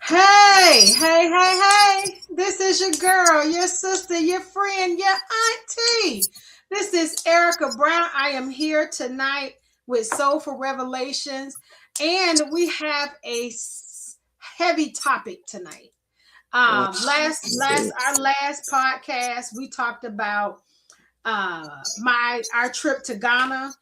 Hey, hey, hey, hey. This is your girl, your sister, your friend, your auntie. This is Erika Brown. I am here tonight with Soulful Revelations, and we have heavy topic tonight. Wow. Our last podcast, we talked about my our trip to Ghana,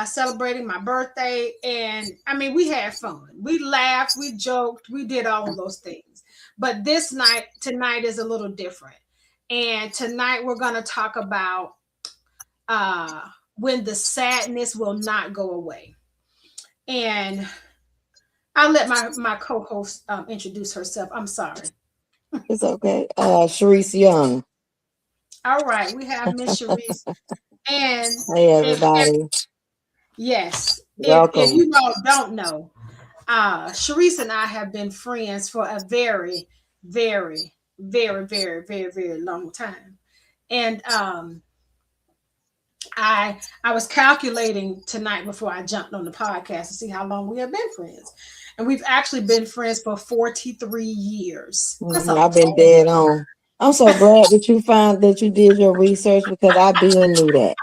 celebrating my birthday, and I mean we had fun. We laughed, we joked, we did all of those things. But tonight is a little different, and tonight we're going to talk about uh, when the sadness will not go away. And I'll let my co-host introduce herself. I'm sorry. It's okay. Sharice Young. All right, we have Miss Sharice, and Hey, if everybody. yes, if Welcome. you all don't know, Sharice and I have been friends for a very, very, very, very, very, very long time. And I was calculating tonight before I jumped on the podcast to see how long we have been friends. And we've actually been friends for 43 years. That's a I've been long dead on. I'm so glad that you found that you did your research because I been knew that.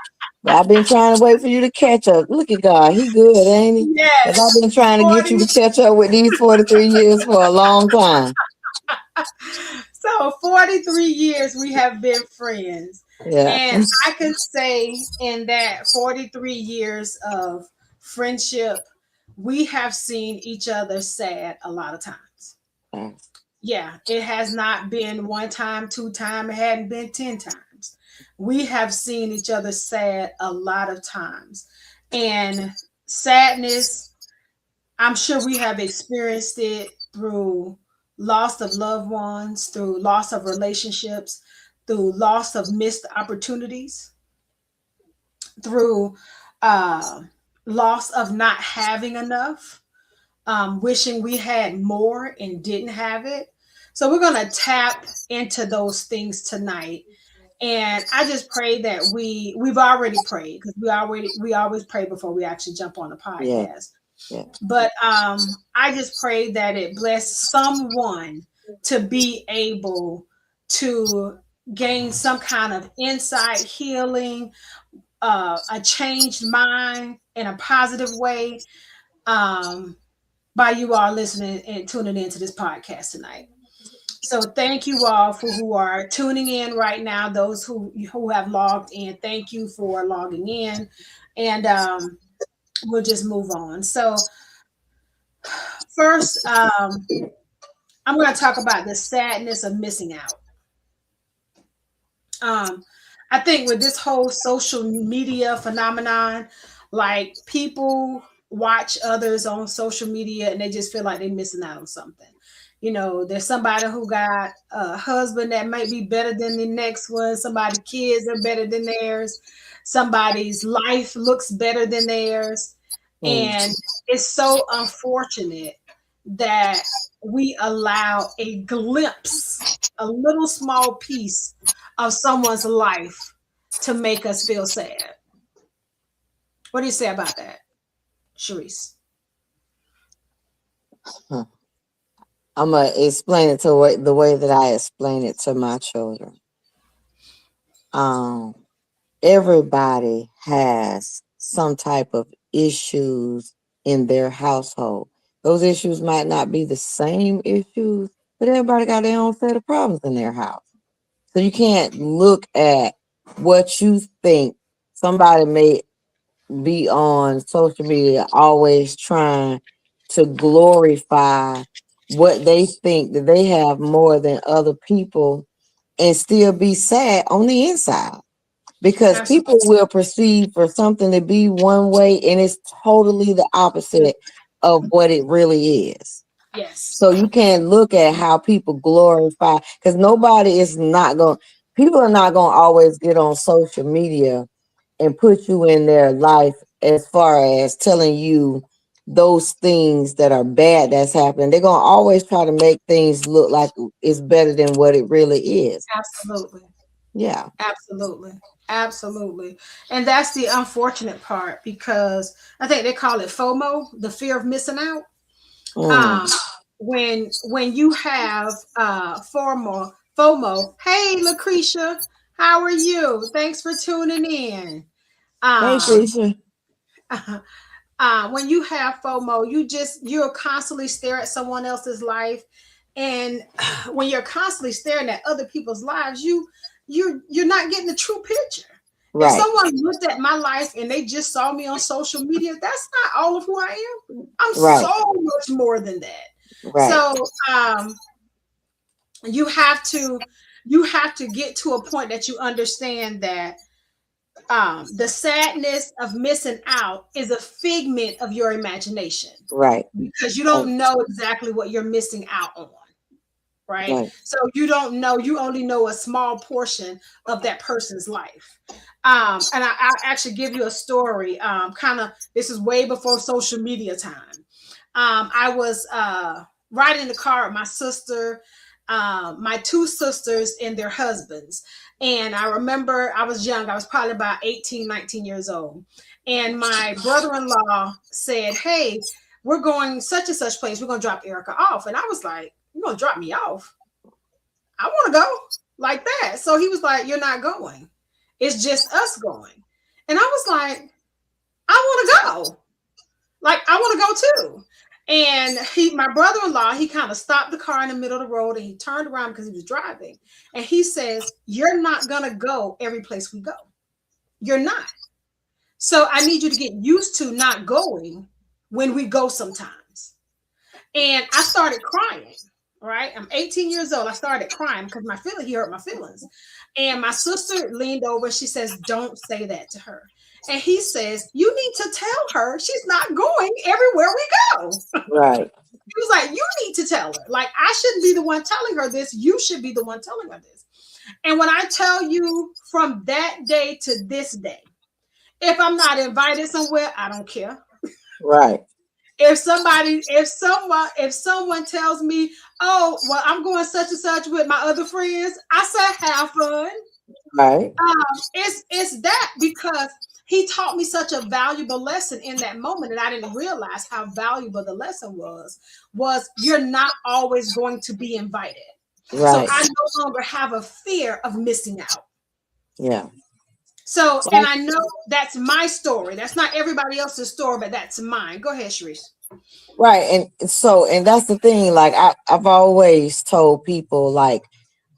But I've been trying to wait for you to catch up. Look at God. He good, ain't he? Because I've yes. been trying to get 40 you to catch up with these 43 years for a long time. so 43 years we have been friends. Yeah. And I can say in that 43 years of friendship, we have seen each other sad a lot of times. Yeah, it has not been one time, two time, it hadn't been 10 times. We have seen each other sad a lot of times. And sadness, I'm sure we have experienced it through loss of loved ones, through loss of relationships, through loss of missed opportunities, through uh, loss of not having enough, wishing we had more and didn't have it. So we're going to tap into those things tonight. And I just pray that we've already prayed because we always pray before we actually jump on the Yeah. podcast. Yeah. But I just pray that it bless someone to be able to gain some kind of insight, healing, a changed mind in a positive way, um, by you all listening and tuning into this podcast tonight. So thank you all for who are tuning in right now. Those who have logged in, thank you for logging in, and we'll just move on. So first, I'm going to talk about the sadness of missing out. Um, I think with this whole social media phenomenon, like people watch others on social media and they just feel like they're missing out on something. You know, there's somebody who got a husband that might be better than the next one. Somebody's kids are better than theirs. Somebody's life looks better than theirs. Mm. And it's so unfortunate that we allow a glimpse, a little small piece of someone's life to make us feel sad. What do you say about that, Sharice? Huh. I'm going to explain it the way that I explain it to my children. Um, Everybody has some type of issues in their household. Those issues might not be the same issues, but everybody got their own set of problems in their house. So you can't look at what you think somebody may be on social media always trying to glorify what they think that they have more than other people and still be sad on the inside because Absolutely. people will perceive for something to be one way and it's totally the opposite of what it really is. Yes. So you can't look at how people glorify because nobody is not going, people are not going to always get on social media and put you in their life as far as telling you those things that are bad that's happening. They're going to always try to make things look like it's better than what it really is. Absolutely. Yeah. Absolutely. Absolutely. And that's the unfortunate part because I think they call it FOMO, the fear of missing out. Mm. Um, when you have FOMO. Hey, Lucretia, how are you? Thanks for tuning in. Hey, Um, Keisha. when you have FOMO, you're constantly stare at someone else's life, and when you're constantly staring at other people's lives, you're not getting the true picture. If Right, someone looked at my life and they just saw me on social media, that's not all of who I am. I'm right, so much more than that. right, So you have to you have to get to a point that you understand that the sadness of missing out is a figment of your imagination right, because you right, don't know exactly what you're missing out on, right? right, So you don't know, you only know a small portion of that person's life. And I'll actually give you a story. Kind of, this is way before social media time. I was riding in the car with my sister, my two sisters and their husbands. And I remember I was young, I was probably about 18, 19 years old. And my brother in law said, "Hey, we're going such and such place. We're going to drop Erika off." And I was like, "You're going to drop me off? I want to go like that." So he was like, "You're not going. It's just us going." And I was like, "I want to go. Like, I want to go too." And my brother-in-law, he kind of stopped the car in the middle of the road and he turned around because he was driving. And he says, "You're not going to go every place we go. You're not. So I need you to get used to not going when we go sometimes." And I started crying. Right, I'm 18 years old. I started crying because he hurt my feelings. And my sister leaned over. She says, "Don't say that to her." And he says, "You need to tell her she's not going everywhere we go." right, He was like, "You need to tell her. Like, I shouldn't be the one telling her this. You should be the one telling her this." And when I tell you, from that day to this day, if I'm not invited somewhere, I don't care. right, If someone tells me, "Oh, well, I'm going such and such with my other friends," I say, "Have fun." right, It's that because he taught me such a valuable lesson in that moment, and I didn't realize how valuable the lesson was you're not always going to be invited. So right. I no longer have a fear of missing out. Yeah. So, and Like, I know that's my story. That's not everybody else's story, but that's mine. Go ahead, Sharice. right. And that's the thing. Like I've always told people, like,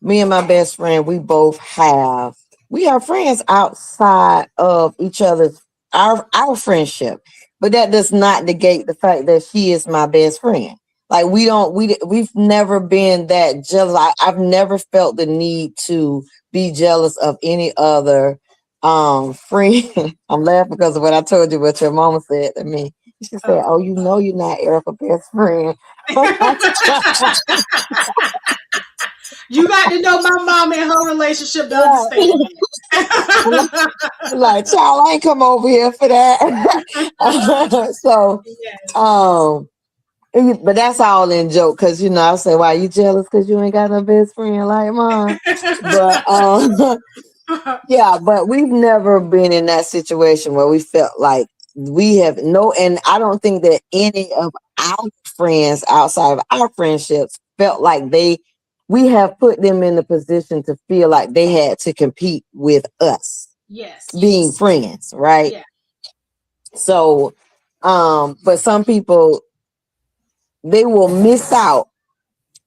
me and my best friend, we have friends outside of each other's our friendship, but that does not negate the fact that she is my best friend. Like we've never been that jealous. I've never felt the need to be jealous of any other friend. I'm laughing because of what I told you, what your mama said to me. She said, Oh. "Oh, you know you're not Erica's best friend." You got to know my mom and her relationship to understand Right. Like, child, I ain't come over here for that. that. So, Yes. um, but that's all in joke, because I say, "Why you jealous? Because you ain't got no best friend like mine." But yeah, but we've never been in that situation where we felt like we have no, and I don't think that any of our friends outside of our friendships felt like we have put them in the position to feel like they had to compete with us Yes. being friends, right? Yeah. So, but some people, they will miss out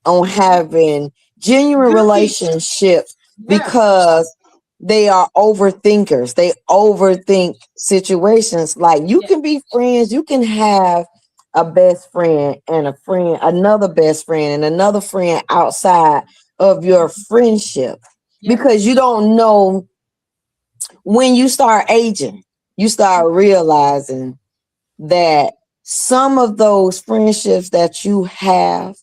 on having genuine Good people. relationships Yeah. because they are overthinkers. They overthink situations. Like, you Yeah. can be friends, you can have a best friend and a friend, another best friend and another friend outside of your friendship, Yep. because you don't know, when you start aging, you start realizing that some of those friendships that you have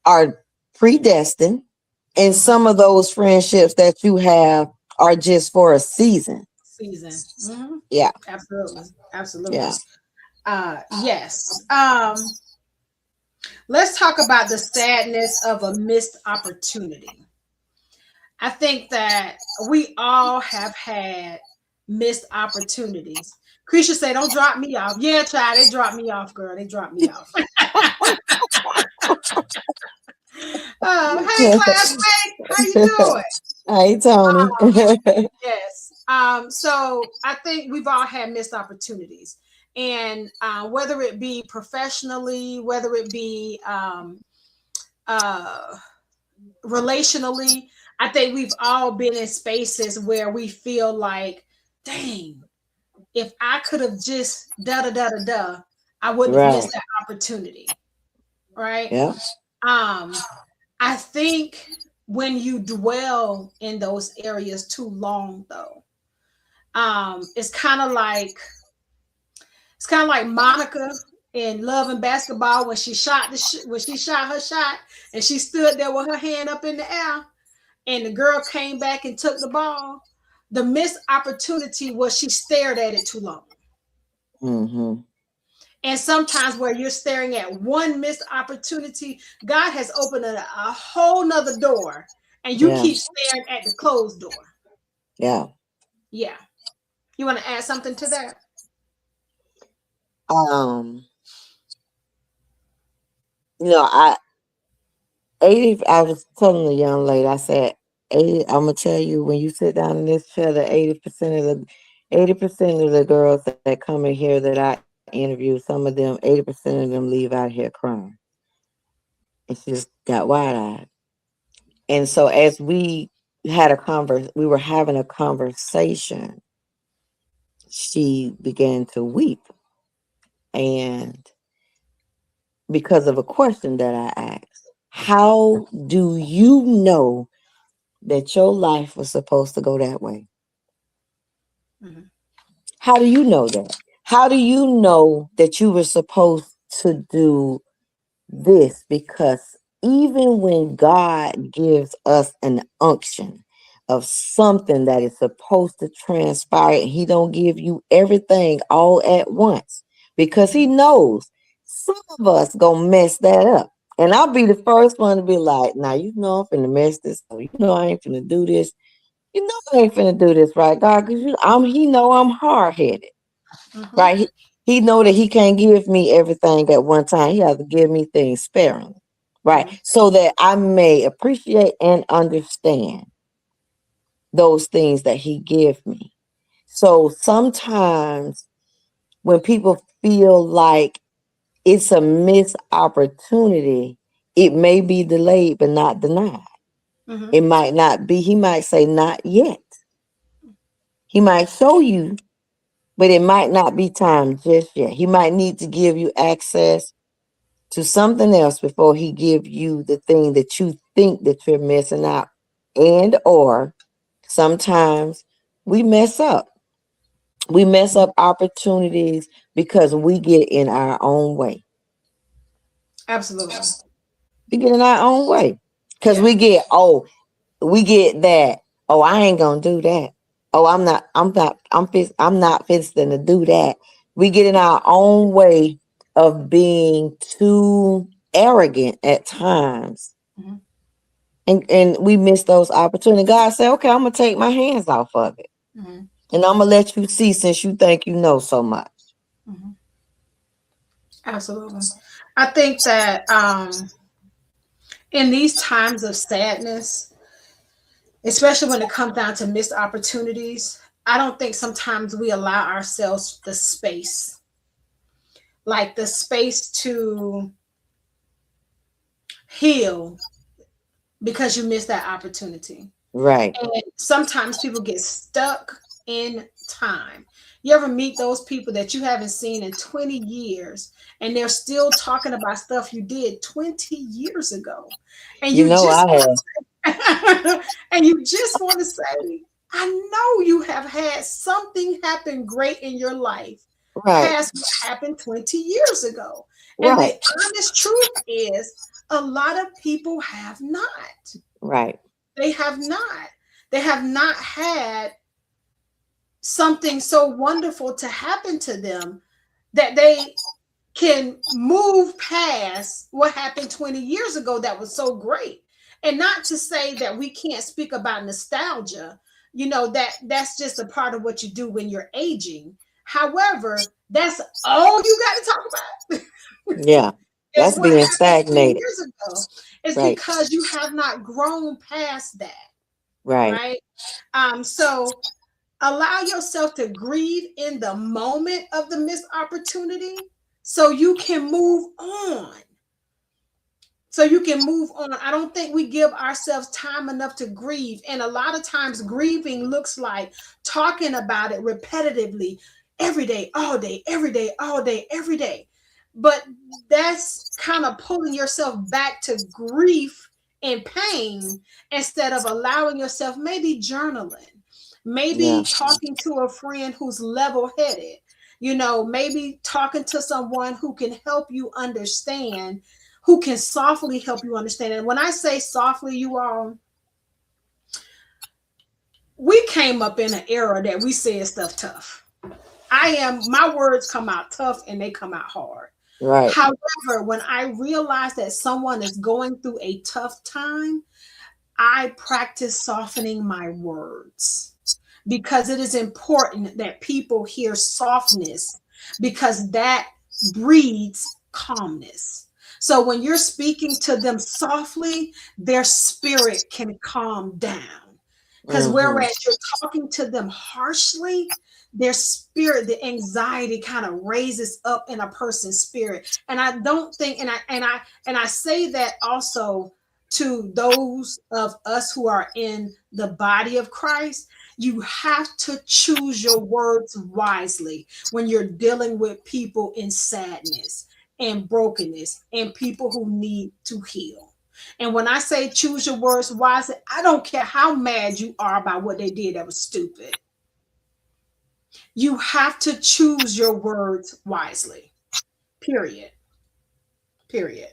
are predestined, and Mhm. some of those friendships that you have are just for a season. Season. Hmm. Yeah, Absolutely. yeah. Absolutely. Yes. Let's talk about the sadness of a missed opportunity. I think that we all have had missed opportunities. Krisha said, "Don't drop me off." Yeah, child, they dropped me off, girl. They dropped me off. Hey, classmate, how you doing? Hey, Tony. Yes. So I think we've all had missed opportunities, and whether it be professionally, whether it be uh, relationally, I think we've all been in spaces where we feel like, dang, if I could have just da da da da da, I wouldn't have Right. missed that opportunity, right? Yeah. Um, I think when you dwell in those areas too long, though, it's kind of like Monica in Love and Basketball when she shot when she shot her shot and she stood there with her hand up in the air and the girl came back and took the ball. The missed opportunity was she stared at it too long. Mm-hmm. And sometimes where you're staring at one missed opportunity, God has opened a whole nother door and you Yeah. keep staring at the closed door. Yeah. Yeah. You want to add something to that? Um, I 80, I was telling the young lady, I said, 80, I'm gonna tell you when you sit down in this chair, the 80% of the girls that come in here that I interview, some of them, 80% of them leave out here crying. And she just got wide eyed. And so as we were having a conversation, she began to weep. And because of a question that I asked, how do you know that your life was supposed to go that way? Mhm. How do you know that? How do you know that you were supposed to do this? Because even when God gives us an unction of something that is supposed to transpire, he don't give you everything all at once because he knows some of us gonna mess that up. And I'll be the first one to be like, now you know I'm finna mess this up. You know I ain't finna do this. You know I ain't finna do this, right, God? Because he know I'm hard headed, Mhm. right? He know that he can't give me everything at one time. He has to give me things sparingly, right? Mhm. So that I may appreciate and understand those things that he give me. So sometimes when people feel like it's a missed opportunity, it may be delayed but not denied. Mhm. It might not be. He might say not yet. He might show you, but it might not be time just yet. He might need to give you access to something else before he give you the thing that you think that you're missing out. And or sometimes we mess up. We mess up opportunities because we get in our own way. Absolutely. We get in our own way. Because Yeah. we get that, oh, I ain't gonna do that. Oh, I'm not fixing to do that. We get in our own way of being too arrogant at times. Mhm. And we miss those opportunities. God said, okay, I'm gonna take my hands off of it. Mhm. And I'm gonna let you see since you think you know so much. Mhm. Absolutely. I think that in these times of sadness, especially when it comes down to missed opportunities, I don't think sometimes we allow ourselves the space to heal because you missed that opportunity. Right. And sometimes people get stuck in time. You ever meet those people that you haven't seen in 20 years and they're still talking about stuff you did 20 years ago? And You you know just I want have. to and you just want to say, I know you have had something happen great in your life Right. past what happened 20 years ago. And the Right. honest truth is a lot of people have not. Right. They have not. They have not had something so wonderful to happen to them that they can move past what happened 20 years ago that was so great. And not to say that we can't speak about nostalgia, that's just a part of what you do when you're aging. However, that's all you got to talk about. Yeah. It's That's what being happened 20 stagnated. years ago. It's Right. because you have not grown past that, Right. right? So allow yourself to grieve in the moment of the missed opportunity so you can move on. So you can move on. I don't think we give ourselves time enough to grieve. And a lot of times, grieving looks like talking about it repetitively every day, all day, every day, all day, every day. But that's kind of pulling yourself back to grief and pain instead of allowing yourself maybe journaling, Yeah. maybe talking to a friend who's level headed, maybe talking to someone who can help you understand, who can softly help you understand. And when I say softly, you all, we came up in an era that we said stuff tough. My words come out tough and they come out hard. Right. However, when I realize that someone is going through a tough time, I practice softening my words because it is important that people hear softness because that breeds calmness. So when you're speaking to them softly, their spirit can calm down. Because Mm-hmm. whereas you're talking to them harshly, their spirit, the anxiety kind of raises up in a person's spirit. And I don't think, and I say that also to those of us who are in the body of Christ, you have to choose your words wisely when you're dealing with people in sadness and brokenness and people who need to heal. And when I say choose your words wisely, I don't care how mad you are about what they did that was stupid. You have to choose your words wisely. Period. Period.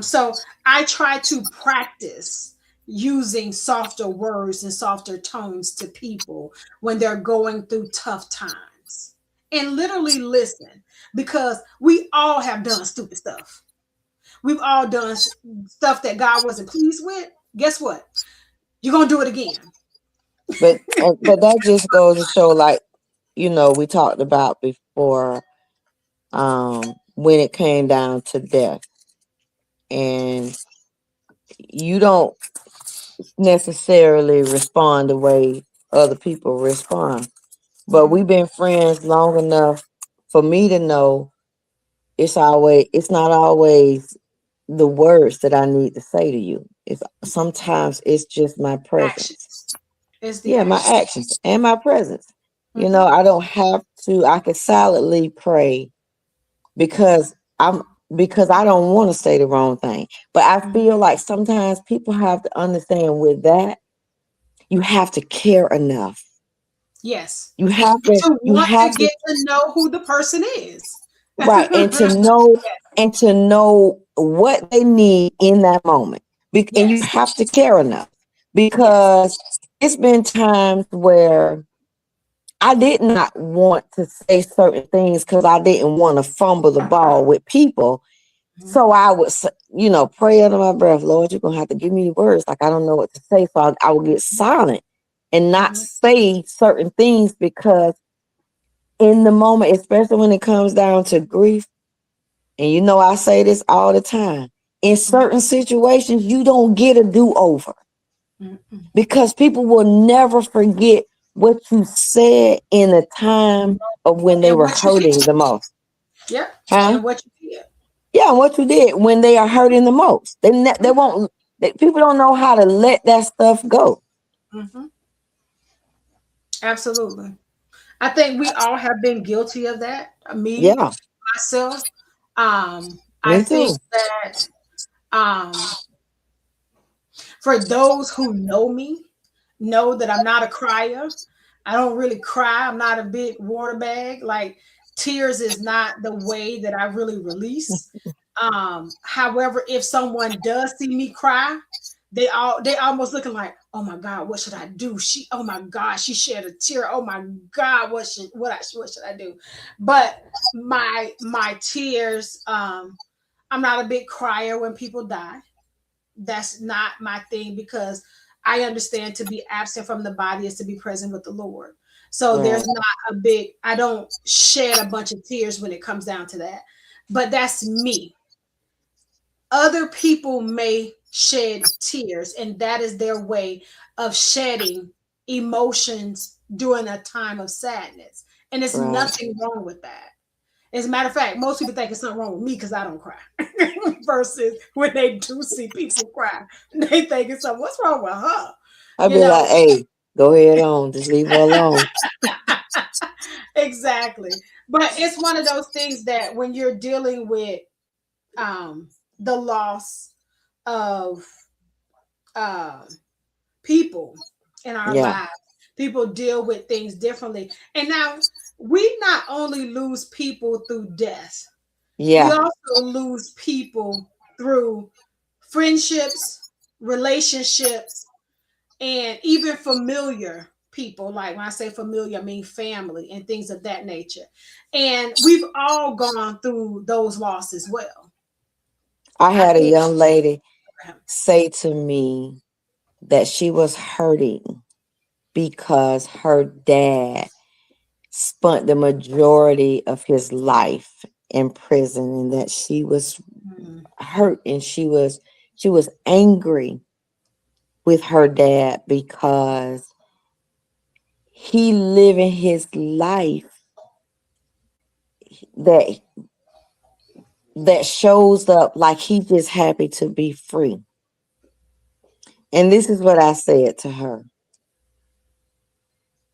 So I try to practice using softer words and softer tones to people when they're going through tough times and literally listen because we all have done stupid stuff. We've all done stuff that God wasn't pleased with. Guess what? You're going to do it again. But that just goes to show, like, we talked about before, when it came down to death, and you don't necessarily respond the way other people respond. But Mhm. we've been friends long enough for me to know it's not always the words that I need to say to you. It's sometimes it's just my presence. Actions. It's the Yeah, my action. actions and my presence. Mhm. I don't have to, I can silently pray because I'm because I don't want to say the wrong thing. But I Mhm. feel like sometimes people have to understand with that, you have to care enough. Yes. You have to To you want to have to get to know who the person is. right, and to know what they need in that moment. And you Yes. have to care enough Yes. because it's been times where I did not want to say certain things because I didn't want to fumble the ball with people. Mhm. So I would, pray under my breath, Lord, you're going to have to give me the words. Like, I don't know what to say. So I would get silent and not Mhm. say certain things because in the moment, especially when it comes down to grief, and I say this all the time, in Mhm. certain situations, you don't get a do over Mhm. because people will never forget what you said in a time of when they And were what you hurting did. the most. Yep. Huh? And what you did. Yeah, what you did when they are hurting the most. They won't, people don't know how to let that stuff go. Mhm. Absolutely. I think we all have been guilty of that. Me, Yeah, myself. I me too. think that um, for those who know me, know that I'm not a crier. I don't really cry. I'm not a big water bag. Like tears is not the way that I really release. However, if someone does see me cry, they almost looking like, oh my God, what should I do? Oh my God, she shed a tear. Oh my God, what should I do? But my tears, I'm not a big crier when people die. That's not my thing because I understand to be absent from the body is to be present with the Lord. So Right. there's not I don't shed a bunch of tears when it comes down to that. But that's me. Other people may shed tears, and that is their way of shedding emotions during a time of sadness. And there's Right. nothing wrong with that. As a matter of fact, most people think it's something wrong with me because I don't cry. Versus when they do see people cry, they think it's something, what's wrong with her? I'd You be like, know, hey, go ahead on. Just leave her alone. exactly. But it's one of those things that when you're dealing with the loss of uh, people in our Yeah. lives, people deal with things differently. And now we not only lose people through death, we Yeah. also lose people through friendships, relationships, and even familiar people. Like when I say familiar, I mean family and things of that nature. And we've all gone through those losses well. I I had a think. young lady say to me that she was hurting because her dad spent the majority of his life in prison, and that she was Mhm, hurt, and she was angry with her dad because he living his life that shows up like he just happy to be free. And this is what I said to her.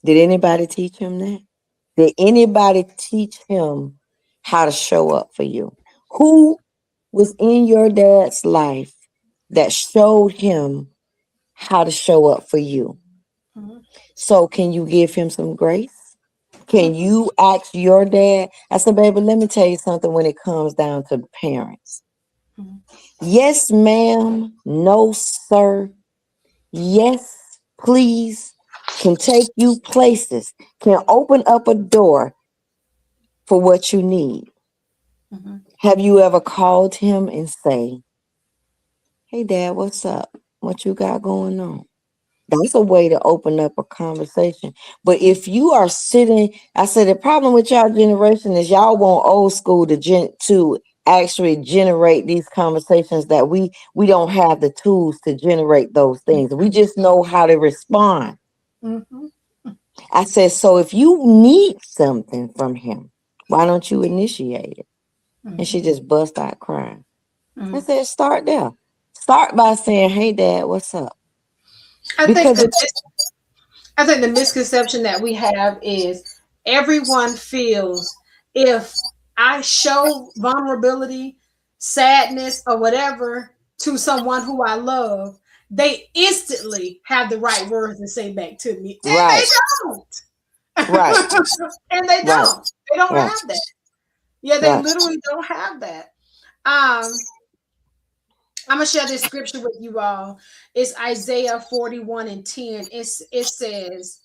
Did anybody teach him that? Did anybody teach him how to show up for you? Who was in your dad's life that showed him how to show up for you? mhm, So can you give him some grace? Can mhm, you ask your dad? I said, baby, let me tell you something when it comes down to parents. mhm, Yes, ma'am. No, sir. Yes, please. Can take you places. Can open up a door for what you need. mhm, Have you ever called him and say, hey, dad, what's up? What you got going on? That's a way to open up a conversation. But if you are sitting, I said the problem with y'all generation is y'all want old school to actually generate these conversations that we don't have the tools to generate those things. We just know how to respond. mhm, I said, so if you need something from him, why don't you initiate it? And she mhm, just bust out crying. I mhm. said, start there. Start by saying, hey, dad, what's up? I think Because that I think the misconception that we have is everyone feels if I show vulnerability, sadness, or whatever to someone who I love, they instantly have the right words to say back to me. And right, they right, don't. And they right, don't. They don't right, have that. Yeah, they right. literally don't have that. Um, I'm gonna share this scripture with you all. It's Isaiah 41 and 10. It says,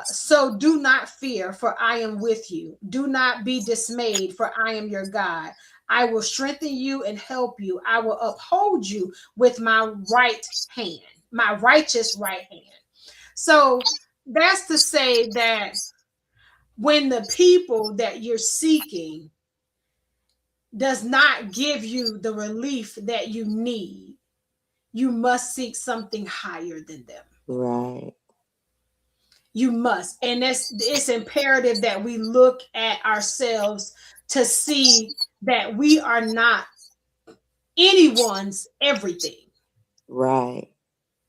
so do not fear, for I am with you. Do not be dismayed, for I am your God. I will strengthen you and help you. I will uphold you with my right hand, my righteous right hand. So that's to say that when the people that you're seeking does not give you the relief that you need, you must seek something higher than them. Right. You must. And it's imperative that we look at ourselves to see that we are not anyone's everything. Right.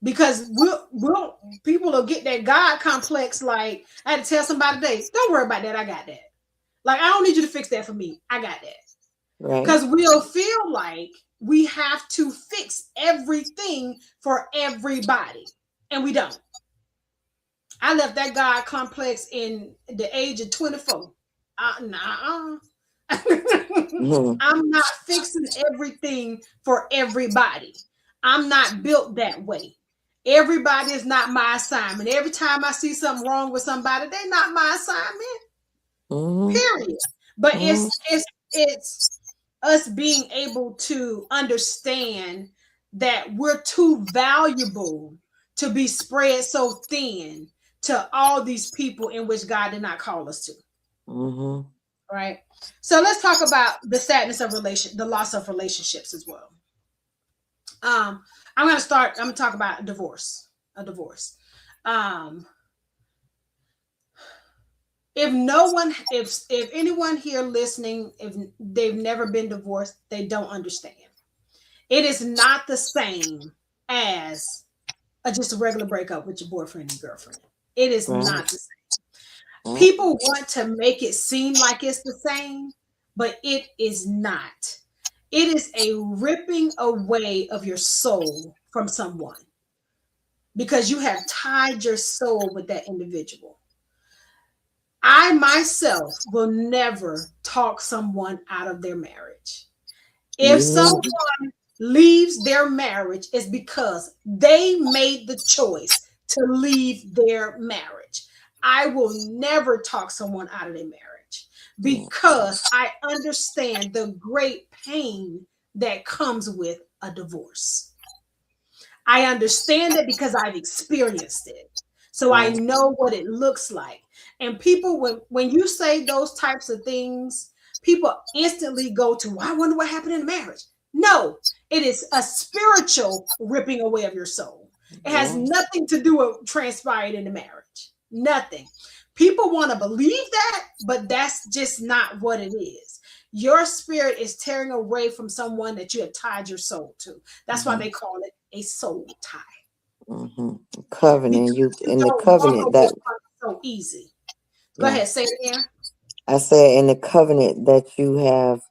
Because we'll people will get that God complex. Like I had to tell somebody today, don't worry about that. I got that. Like I don't need you to fix that for me. I got that. Right. Because we'll feel like we have to fix everything for everybody. And we don't. I left that God complex in the age of 24. Nah. Mhm. I'm not fixing everything for everybody. I'm not built that way. Everybody is not my assignment. Every time I see something wrong with somebody, they're not my assignment. Mhm. Period. But Mhm. it's us being able to understand that we're too valuable to be spread so thin to all these people in which God did not call us to. Mhm. right? So let's talk about the sadness of the loss of relationships as well. Um, I'm gonna talk about divorce. A divorce. Um, if no one, if anyone here listening, if they've never been divorced, they don't understand. It is not the same as just a regular breakup with your boyfriend and girlfriend. It is Right. not the same. People want to make it seem like it's the same, but it is not. It is a ripping away of your soul from someone because you have tied your soul with that individual. I myself will never talk someone out of their marriage. If Me someone neither. leaves their marriage, it's because they made the choice to leave their marriage. I will never talk someone out of their marriage because I understand the great pain that comes with a divorce. I understand it because I've experienced it. So I Right. know what it looks like. And people, when you say those types of things, people instantly go to, well, I wonder what happened in the marriage. No, it is a spiritual ripping away of your soul. It has Yeah. nothing to do with transpired in the marriage. Nothing. People want to believe that, but that's just not what it is. Your spirit is tearing away from someone that you have tied your soul to. That's why Hmm. they call it a soul tie. Hmm. Because Covenant. You you in the don't walk covenant away that. from it so easy. Go Yeah. ahead, say it again. I said in the covenant that you have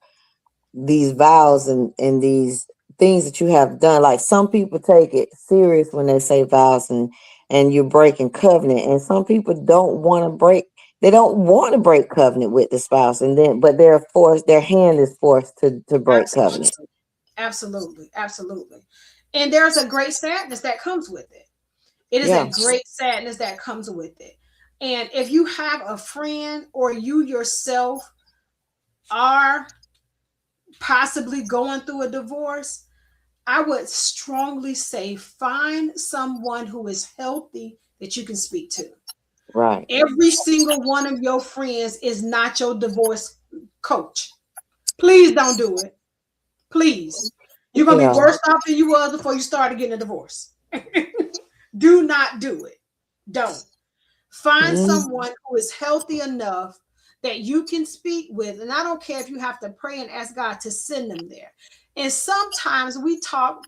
these vows and these things that you have done. Like some people take it serious when they say vows and you're breaking covenant, and some people don't want to break. They don't want to break covenant with the spouse, and then but they're forced. Their hand is forced to break covenant. Absolutely. Absolutely. Absolutely. And there's a great sadness that comes with it. It is a Yeah. great sadness that comes with it. And if you have a friend or you yourself are possibly going through a divorce, I would strongly say find someone who is healthy that you can speak to. Right. Every single one of your friends is not your divorce coach. Please don't do it. Please. You're going to be Yeah. worse off than you was before you started getting a divorce. Do not do it. Don't. Find Mm. someone who is healthy enough that you can speak with. And I don't care if you have to pray and ask God to send them there. And sometimes we talk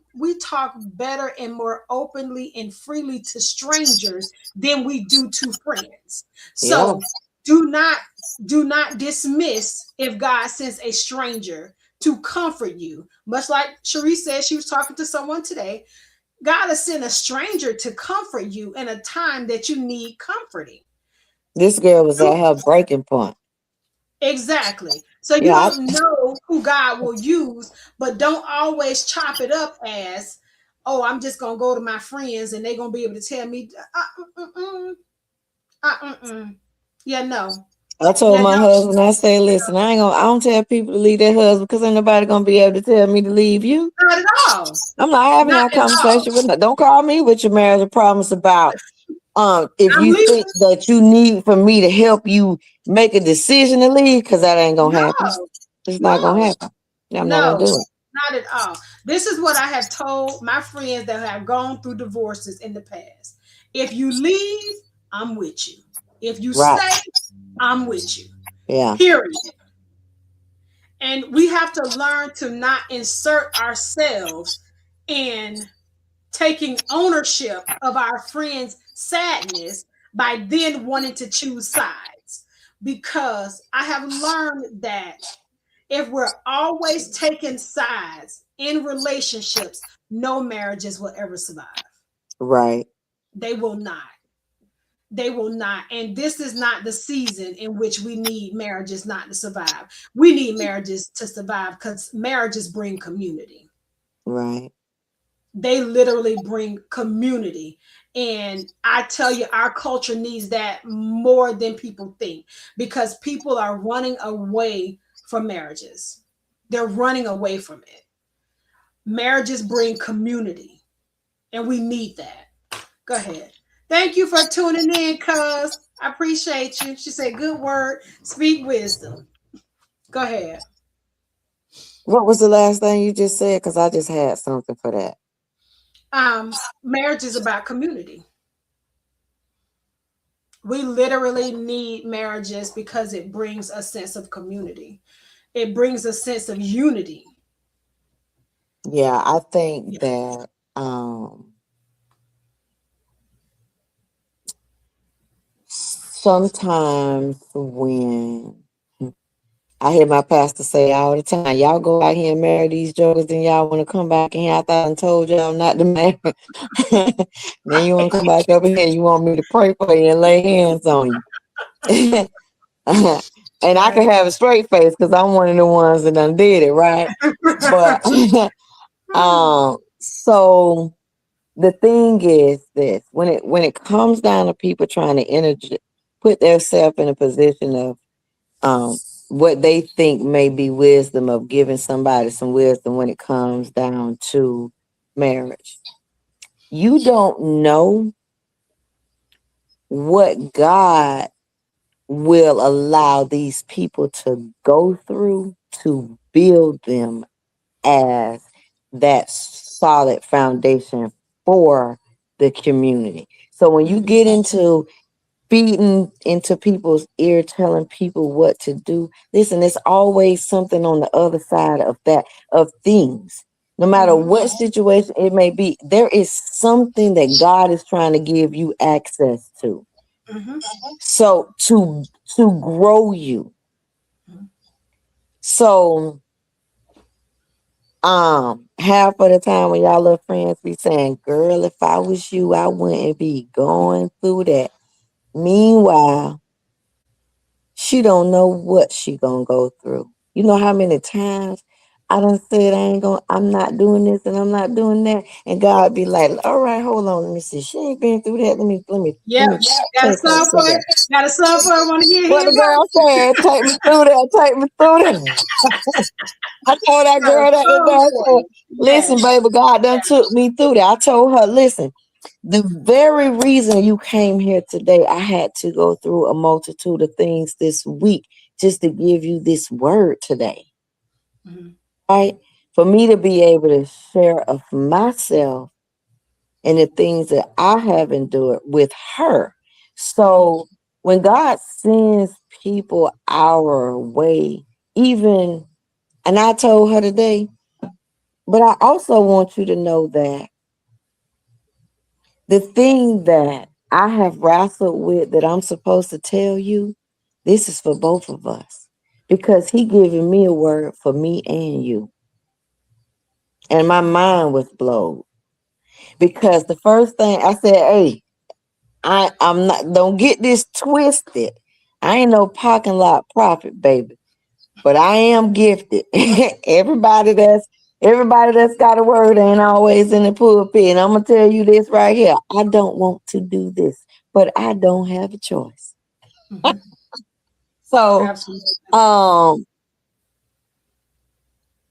better and more openly and freely to strangers than we do to friends. Yeah. So do not do not dismiss if God sends a stranger to comfort you. Much like Cherie said, she was talking to someone today. God has sent a stranger to comfort you in a time that you need comforting. This girl was at her breaking point. Exactly. So you Yeah. don't know who God will use, but don't always chop it up as, oh, I'm just gonna go to my friends and they're gonna be able to tell me, yeah, no, I told yeah, my no, husband, I say, listen, I don't tell people to leave their husband because ain't nobody gonna be able to tell me to leave you. not at all, I'm not having not that at all. conversation with no, don't call me with your marriage problems about if I'm you think leaving. that you need for me to help you make a decision to leave, because that ain't gonna happen. No, It's not gonna no, happen. I'm not gonna no, do it. not at all. This is what I have told my friends that have gone through divorces in the past. If you leave, I'm with you. If you Right. stay, I'm with you. Yeah. Period. And we have to learn to not insert ourselves in taking ownership of our friends' sadness by then wanting to choose sides. Because I have learned that if we're always taking sides in relationships, no marriages will ever survive. Right. They will not. They will not. And this is not the season in which we need marriages not to survive. We need marriages to survive because marriages bring community. Right. They literally bring community. And I tell you, our culture needs that more than people think because people are running away from marriages. They're running away from it. Marriages bring community, and we need that. Go ahead. Thank you for tuning in, cuz. I appreciate you. She said, good word, speak wisdom. Go ahead. What was the last thing you just said? Because I just had something for that. Marriage is about community. We literally need marriages because it brings a sense of community. It brings a sense of unity. Yeah, I think Yeah. that sometimes when I hear my pastor say all the time, y'all go out here and marry these jokers, then y'all want to come back in here after I done told y'all not to marry. Then you want to come back over here and you want me to pray for you and lay hands on you. And I can Right. have a straight face because I'm one of the ones that done did it, right? But so the thing is this: when it comes down to people trying to put themselves in a position of um what they think may be wisdom, of giving somebody some wisdom when it comes down to marriage, you don't know what God will allow these people to go through to build them as that solid foundation for the community. So when you Mhm. get into feeding into people's ear, telling people what to do, listen, there's always something on the other side of that, of things. No matter Mhm. what situation it may be, there is something that God is trying to give you access to. Mhm. So to grow you. So half of the time when y'all little friends be saying, girl, if I was you, I wouldn't be going through that. Meanwhile, she don't know what she gonna go through. You know how many times I done said I'm not doing this and I'm not doing that. And God be like, all right, hold on, let me see. She ain't been through that. Yep. Let me Got a take her sub to for it. that. Got a sub for it. Want to get What the hands on? girl said, take me through that, take me through that. I told that Got a girl that today, sub I for said, it. listen, Yes. baby, God done took me through that. I told her, listen, the very reason you came here today, I had to go through a multitude of things this week just to give you this word today, Mhm. right? For me to be able to share of myself and the things that I have endured with her. Mhm. So when God sends people our way, even, and I told her today, but I also want you to know that the thing that I have wrestled with that I'm supposed to tell you, this is for both of us. Because he giving me a word for me and you. And my mind was blown. Because the first thing I said, hey, I'm not, don't get this twisted. I ain't no parking lot prophet, baby. But I am gifted. Everybody that's got a word ain't always in the pulpit. And I'm gonna tell you this right here. I don't want to do this, but I don't have a choice. Mhm. So Absolutely. um,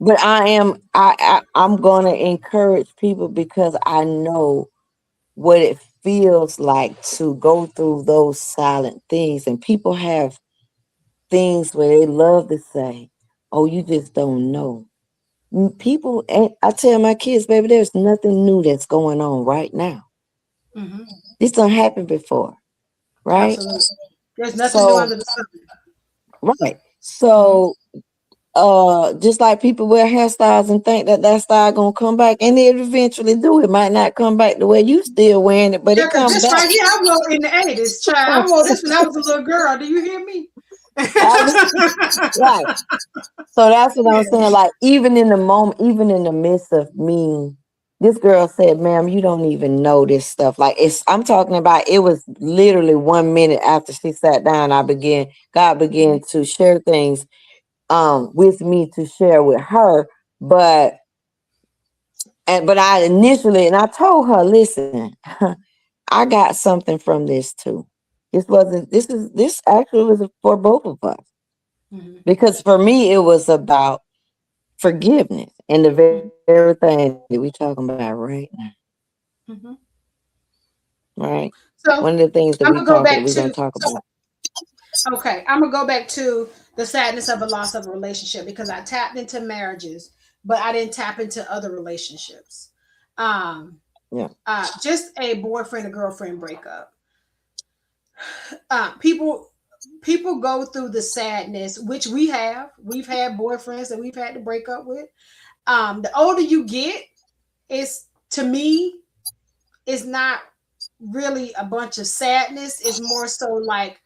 but I'm gonna encourage people because I know what it feels like to go through those silent things. And people have things where they love to say, oh, you just don't know. People, and I tell my kids, baby, there's nothing new that's going on right now. Mhm. This done happened before, right? Absolutely. There's nothing new So, under the sun. right. Mhm. So, just like people wear hairstyles and think that that style gonna come back, and it eventually do. It might not come back the way you still wearing it, but Yeah, it because come this back. right here, I wore in the 80s, child. I wore this when I was a little girl. Do you hear me? Right. So that's what I'm Yeah. saying. Like, even in the moment, even in the midst of me, this girl said, ma'am, you don't even know this stuff. Like, I'm talking about, it was literally 1 minute after she sat down, God began to share things with me to share with her. But I initially, and I told her, listen, I got something from this too. This actually was for both of us. Mhm. Because for me, it was about forgiveness and the very thing that we talking about right now, Mhm. right? One of the things that So we I'm talk gonna go that we're back gonna to talk about. Okay, I'm gonna go back to the sadness of a loss of a relationship because I tapped into marriages, but I didn't tap into other relationships. Um, Yeah. just a boyfriend and girlfriend breakup. People go through the sadness, which we have. We've had boyfriends that we've had to break up with. The older you get, it's to me, it's not really a bunch of sadness. It's more so like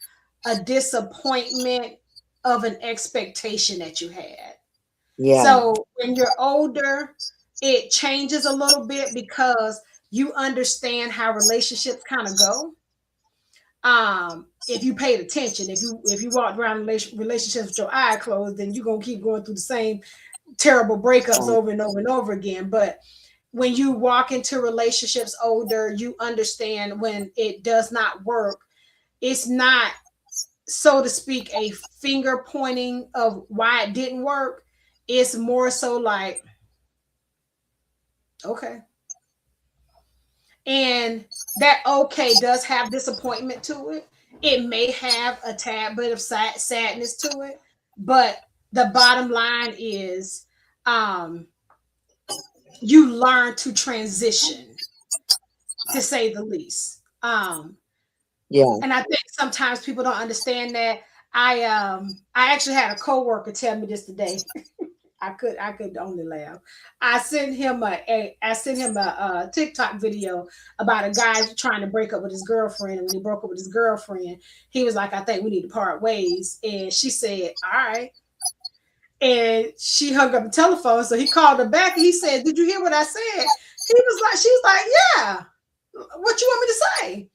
a disappointment of an expectation that you had. Yeah. So when you're older, it changes a little bit because you understand how relationships kind of go. If you paid attention, if you walked around relationships with your eye closed, then you're gonna keep going through the same terrible breakups Right. over and over and over again. But when you walk into relationships older, you understand when it does not work. It's not, so to speak, a finger pointing of why it didn't work. It's more so like, okay. And that okay does have disappointment to it. It may have a tad bit of sadness to it, but the bottom line is um, you learn to transition, to say the least. Yeah. And I think sometimes people don't understand that. I actually had a coworker tell me this today. I could only laugh. I sent him a TikTok video about a guy trying to break up with his girlfriend, and when he broke up with his girlfriend, he was like, "I think we need to part ways." And she said, "All right." And she hung up the telephone, so he called her back and he said, "Did you hear what I said?" She's like, "Yeah. What you want me to say?"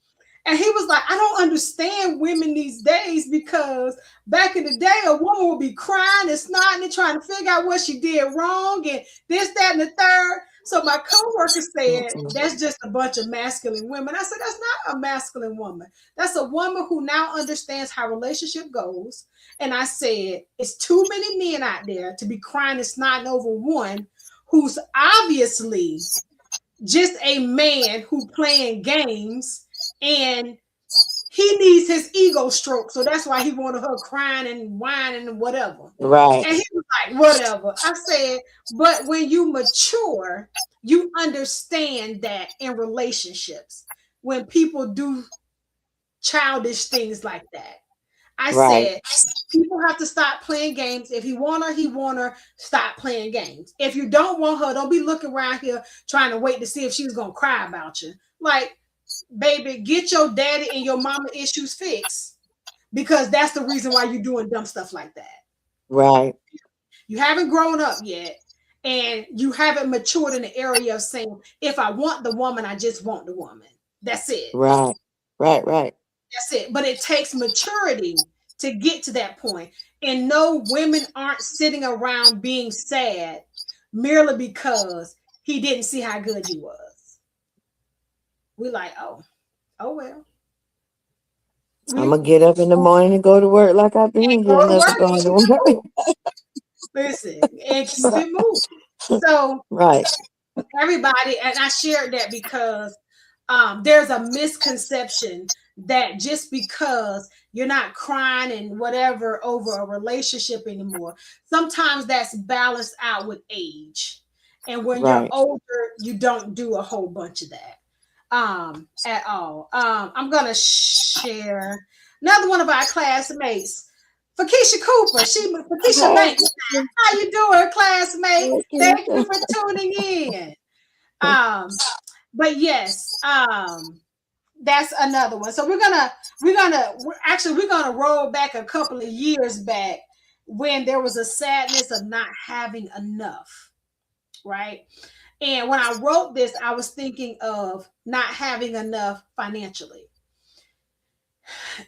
And he was like, "I don't understand women these days because back in the day, a woman would be crying and snotting and trying to figure out what she did wrong and this, that, and the third." So my coworker said, Mm-mm. "That's just a bunch of masculine women." I said, "That's not a masculine woman. That's a woman who now understands how relationship goes." And I said, "It's too many men out there to be crying and snotting over one who's obviously just a man who playing games, and he needs his ego stroked, so that's why he wanted her crying and whining and whatever." Right. And he was like, "Whatever." I said, "But when you mature, you understand that in relationships, when people do childish things like that." I Right. said, people have to stop playing games. If he want her, he want her. Stop playing games. If you don't want her, don't be looking around here trying to wait to see if she's gonna cry about you. Like, baby, get your daddy and your mama issues fixed, because that's the reason why you're doing dumb stuff like that. Right. You haven't grown up yet, and you haven't matured in the area of saying, if I want the woman, I just want the woman. That's it. Right. Right. Right. That's it. But it takes maturity to get to that point. And no, women aren't sitting around being sad merely because he didn't see how good you was. We like, oh, oh well. I'm We gonna get up in the morning and go to work like I've been go getting to up work and and going to keep it work. moving. Listen, and keep it moving. So Right. everybody, and I shared that because there's a misconception that just because you're not crying and whatever over a relationship anymore, sometimes that's balanced out with age. And when you're Right. older, you don't do a whole bunch of that at all. I'm gonna share another one of our classmates, Fakisha Cooper. Fakisha Hey, Banks. How you doing, classmate? hey, Thank you Keisha. for tuning in. Um, but yes, that's another one. So we're gonna roll back a couple of years back when there was a sadness of not having enough, right? And when I wrote this, I was thinking of not having enough financially.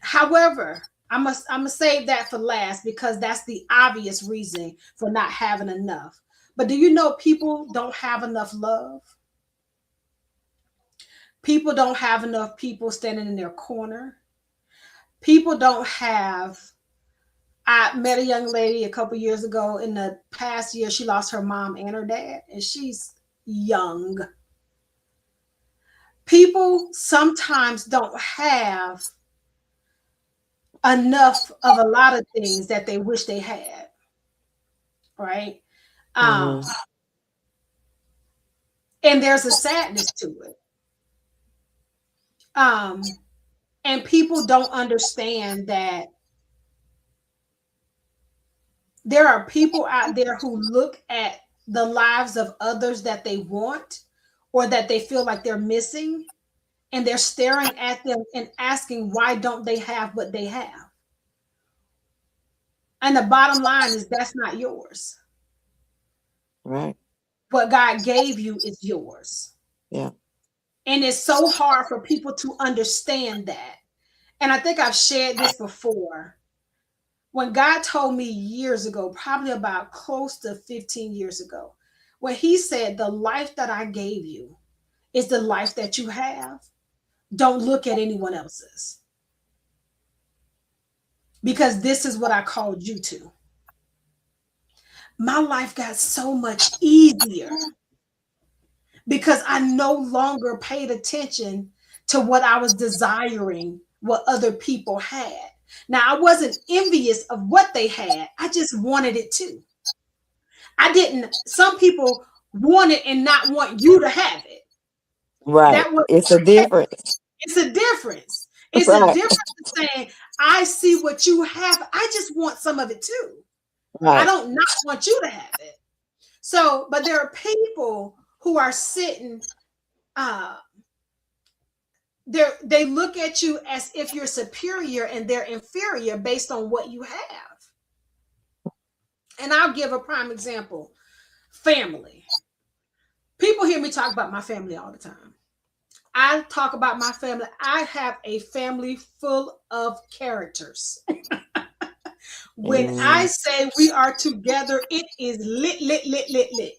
However, I'm gonna save that for last because that's the obvious reason for not having enough. But do you know people don't have enough love? People don't have enough people standing in their corner. People don't have. I met a young lady a couple years ago. In the past year, she lost her mom and her dad, and she's young. People sometimes don't have enough of a lot of things that they wish they had, right? Um, Mm-hmm. and there's a sadness to it. Um, and people don't understand that there are people out there who look at the lives of others that they want or that they feel like they're missing, and they're staring at them and asking why don't they have what they have. And the bottom line is that's not yours. Right. What God gave you is yours. Yeah. And it's so hard for people to understand that. And I think I've shared this before. When God told me years ago, probably about close to 15 years ago, when He said, the life that I gave you is the life that you have, don't look at anyone else's, because this is what I called you to. My life got so much easier because I no longer paid attention to what I was desiring, what other people had. Now, I wasn't envious of what they had, I just wanted it too. I didn't, some people want it and not want you to have it. Right. That was, It's a difference. it's a difference. It's a Right. difference in saying, I see what you have, I just want some of it too. I Right. don't not want you to have it. So, but there are people who are sitting, uh, they look at you as if you're superior and they're inferior based on what you have. And I'll give a prime example. Family. People hear me talk about my family all the time. I talk about my family. I have a family full of characters. When I Mm, say we are together, it is lit, lit, lit, lit, lit.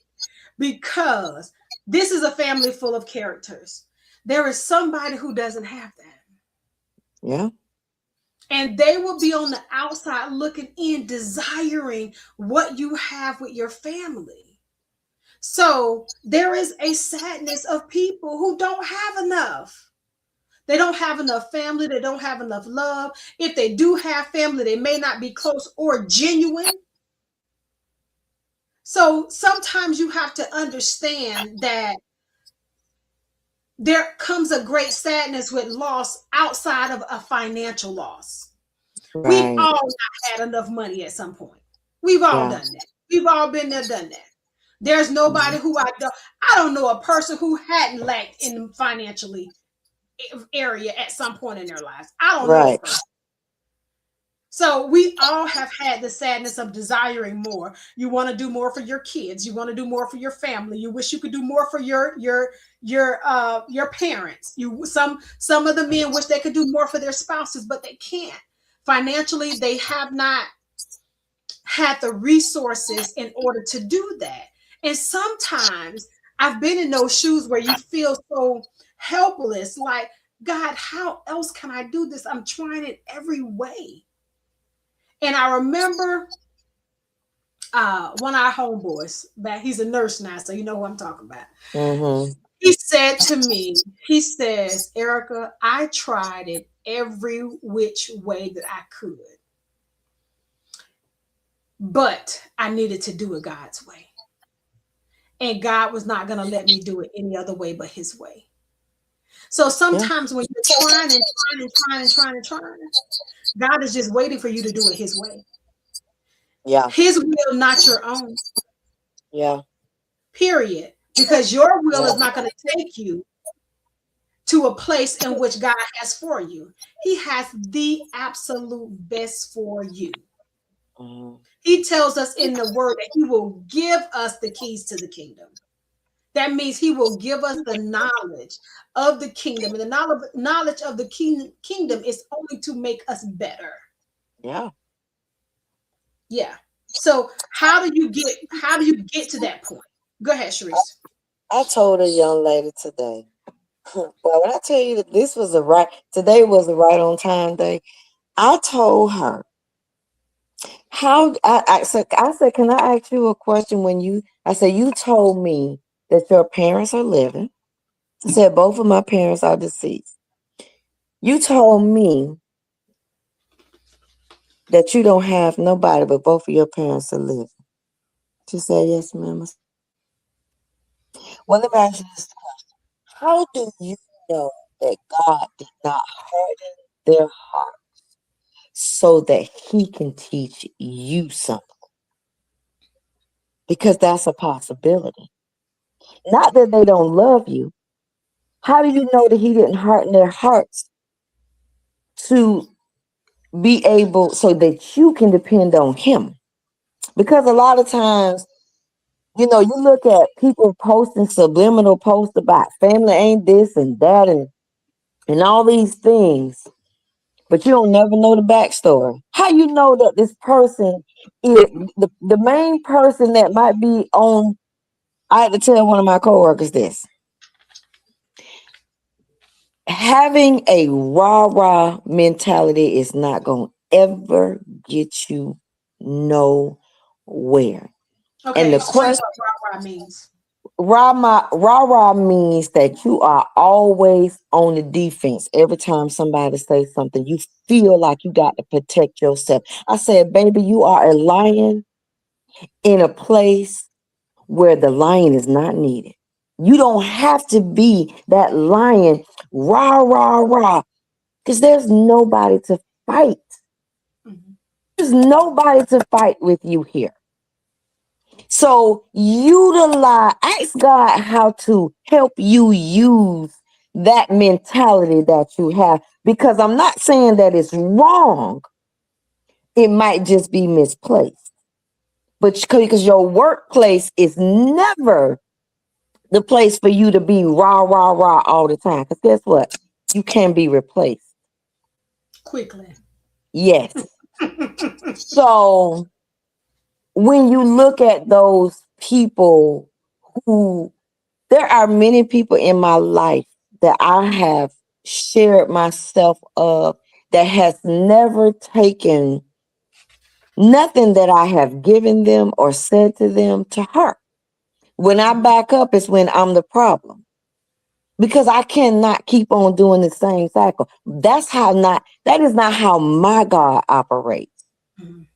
Because this is a family full of characters. There is somebody who doesn't have that. yeah. And they will be on the outside looking in, desiring what you have with your family. So there is a sadness of people who don't have enough. They don't have enough family. They don't have enough love. If they do have family, they may not be close or genuine. So sometimes you have to understand that there comes a great sadness with loss outside of a financial loss. We've Right. all not had enough money at some point. We've all Yeah. done that. We've all been there, done that. There's nobody Mhm. who I don't know a person who hadn't lacked in financially area at some point in their lives. I don't know a Right. person. So we all have had the sadness of desiring more. You want to do more for your kids. You want to do more for your family. You wish you could do more for your parents. You some of the men wish they could do more for their spouses, but they can't. Financially, they have not had the resources in order to do that. And sometimes I've been in those shoes where you feel so helpless, like, God, how else can I do this? I'm trying it every way. And I remember one of our homeboys, back, he's a nurse now, so you know who I'm talking about. Mm-hmm. He said to me, he says, Erica, I tried it every which way that I could, but I needed to do it God's way. And God was not going to let me do it any other way but his way. So Yeah. sometimes when you're trying and trying and trying and trying and trying, God is just waiting for you to do it his way. Yeah. His will, not your own, Yeah. period. Because your will is Yeah. not going to take you to a place in which God has for you. He has the absolute best for you. Mhm. He tells us in the word that he will give us the keys to the kingdom. That means he will give us the knowledge of the kingdom. And the knowledge of the kingdom is only to make us better. Yeah. Yeah. So how do you get to that point? Go ahead, Sharice. I told a young lady today. Well, when I tell you that this was today was a right on time day, I told her I said, can I ask you a question? I said, you told me that your parents are living. I said, both of my parents are deceased. You told me that you don't have nobody but both of your parents to live. She said, yes, ma'am. I said, well, let me ask you this. How do you know that God did not harden their heart so that he can teach you something? Because that's a possibility. Not that they don't love you. How do you know that he didn't harden their hearts to be able so that you can depend on him? Because a lot of times, you look at people posting subliminal posts about family ain't this and that and all these things, but you don't never know the backstory. How you know that this person is the main person that might be on? I had to tell one of my coworkers this. Having a rah-rah mentality is not going to ever get you nowhere. And Okay, the explain question, what rah rah means. rah-rah means that you are always on the defense. Every time somebody says something, you feel like you got to protect yourself. I said, baby, you are a lion in a place where the lion is not needed. You don't have to be that lion, rah, rah, rah, because there's nobody to fight. Mhm. There's nobody to fight with you here. So utilize, ask God how to help you use that mentality that you have. Because I'm not saying that it's wrong. It might just be misplaced. But because your workplace is never the place for you to be rah, rah, rah all the time. Because guess what? You can be replaced. Quickly. Yes. So when you look at those people who, there are many people in my life that I have shared myself of that has never taken nothing that I have given them or said to them to heart. When I back up is when I'm the problem. Because I cannot keep on doing the same cycle. That is not how my God operates. Mhm.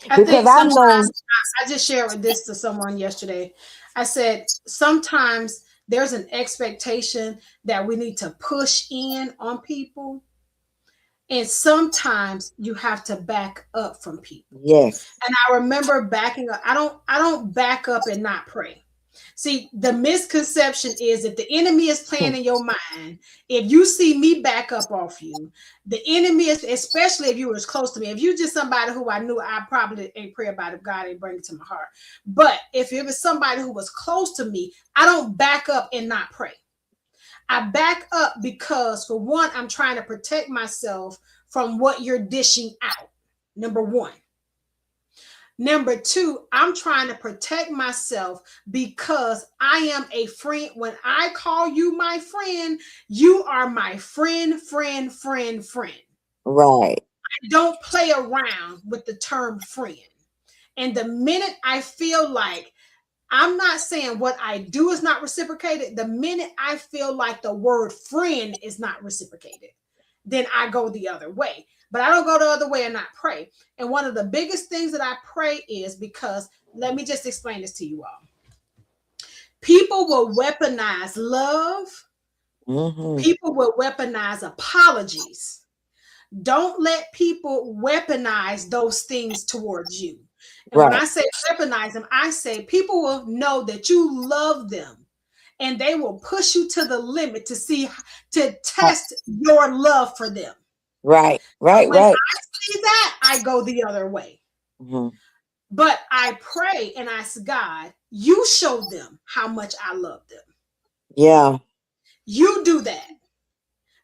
I Because think I sometimes know, I just shared with this to someone yesterday. I said sometimes there's an expectation that we need to push in on people, and sometimes you have to back up from people. yes, And I remember backing up. I don't back up and not pray. See, the misconception is if the enemy is playing in your mind, if you see me back up off you, the enemy is, especially if you were as close to me, if you just somebody who I knew, I probably ain't pray about it if God ain't bring it to my heart. But if it was somebody who was close to me, I don't back up and not pray. I back up because, for one, I'm trying to protect myself from what you're dishing out. Number one. Number two, I'm trying to protect myself because I am a friend. When I call you my friend, you are my friend, friend, friend, friend. right, I don't play around with the term friend. And the minute I feel like, I'm not saying what I do is not reciprocated, the minute I feel like the word friend is not reciprocated, then I go the other way. But I don't go the other way and not pray. And one of the biggest things that I pray is because, let me just explain this to you all. People will weaponize love, hmm, people will weaponize apologies. Don't let people weaponize those things towards you. And when right, I say weaponize them, I say people will know that you love them and they will push you to the limit to see, to test your love for them. right, So right, when right. I see that, I go the other way. Hmm. But I pray and ask God, you show them how much I love them. Yeah, You do that.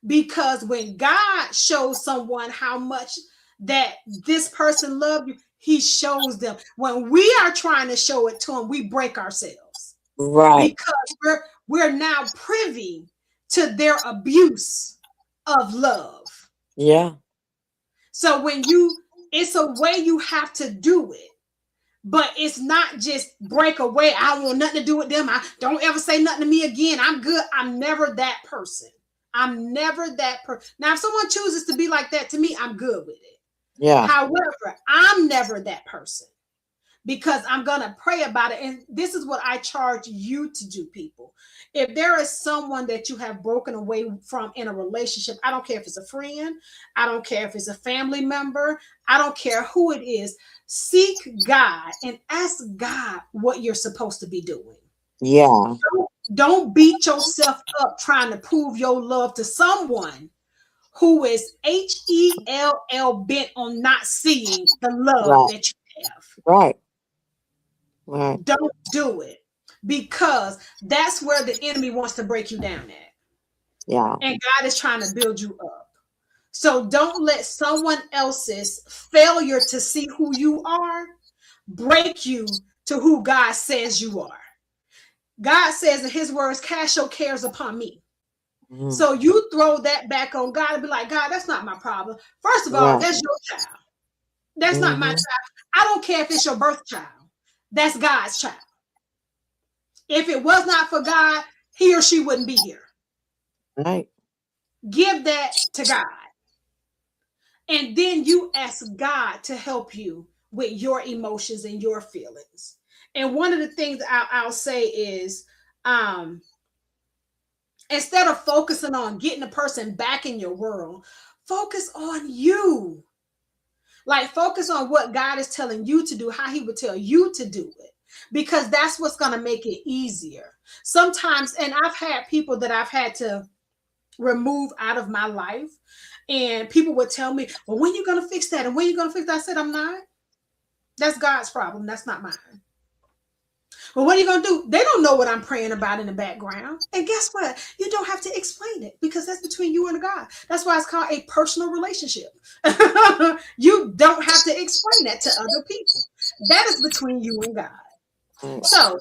Because when God shows someone how much that this person loved you, he shows them. When we are trying to show it to them, we break ourselves right, because we're now privy to their abuse of love. yeah, So it's a way you have to do it. But it's not just break away. I want nothing to do with them. I don't ever say nothing to me again. I'm good. I'm never that person. I'm never that person. Now, if someone chooses to be like that to me, I'm good with it. Yeah. However, I'm never that person because I'm going to pray about it. And this is what I charge you to do, people. If there is someone that you have broken away from in a relationship, I don't care if it's a friend, I don't care if it's a family member, I don't care who it is, seek God and ask God what you're supposed to be doing. Yeah. Don't beat yourself up trying to prove your love to someone who is HELL bent on not seeing the love Right. that you have. Right. Right. Don't do it because that's where the enemy wants to break you down at. Yeah. And God is trying to build you up. So don't let someone else's failure to see who you are break you to who God says you are. God says in his words, cast your cares upon me. Mm-hmm. So you throw that back on God and be like, God, that's not my problem. First of all, Right. that's your child. That's not my Mm-hmm. child. I don't care if it's your birth child. That's God's child. If it was not for God, he or she wouldn't be here. Right. Give that to God. And then you ask God to help you with your emotions and your feelings. And one of the things I'll say is um, instead of focusing on getting a person back in your world, focus on you. Like, focus on what God is telling you to do, how he would tell you to do it, because that's what's going to make it easier. Sometimes, and I've had people that I've had to remove out of my life, and people would tell me, well, when are you going to fix that? And when are you going to fix that? I said, I'm not. That's God's problem. That's not mine. Well, what are you going to do? They don't know what I'm praying about in the background. And guess what? You don't have to explain it because that's between you and God. That's why it's called a personal relationship. You don't have to explain that to other people. That is between you and God. Right. So,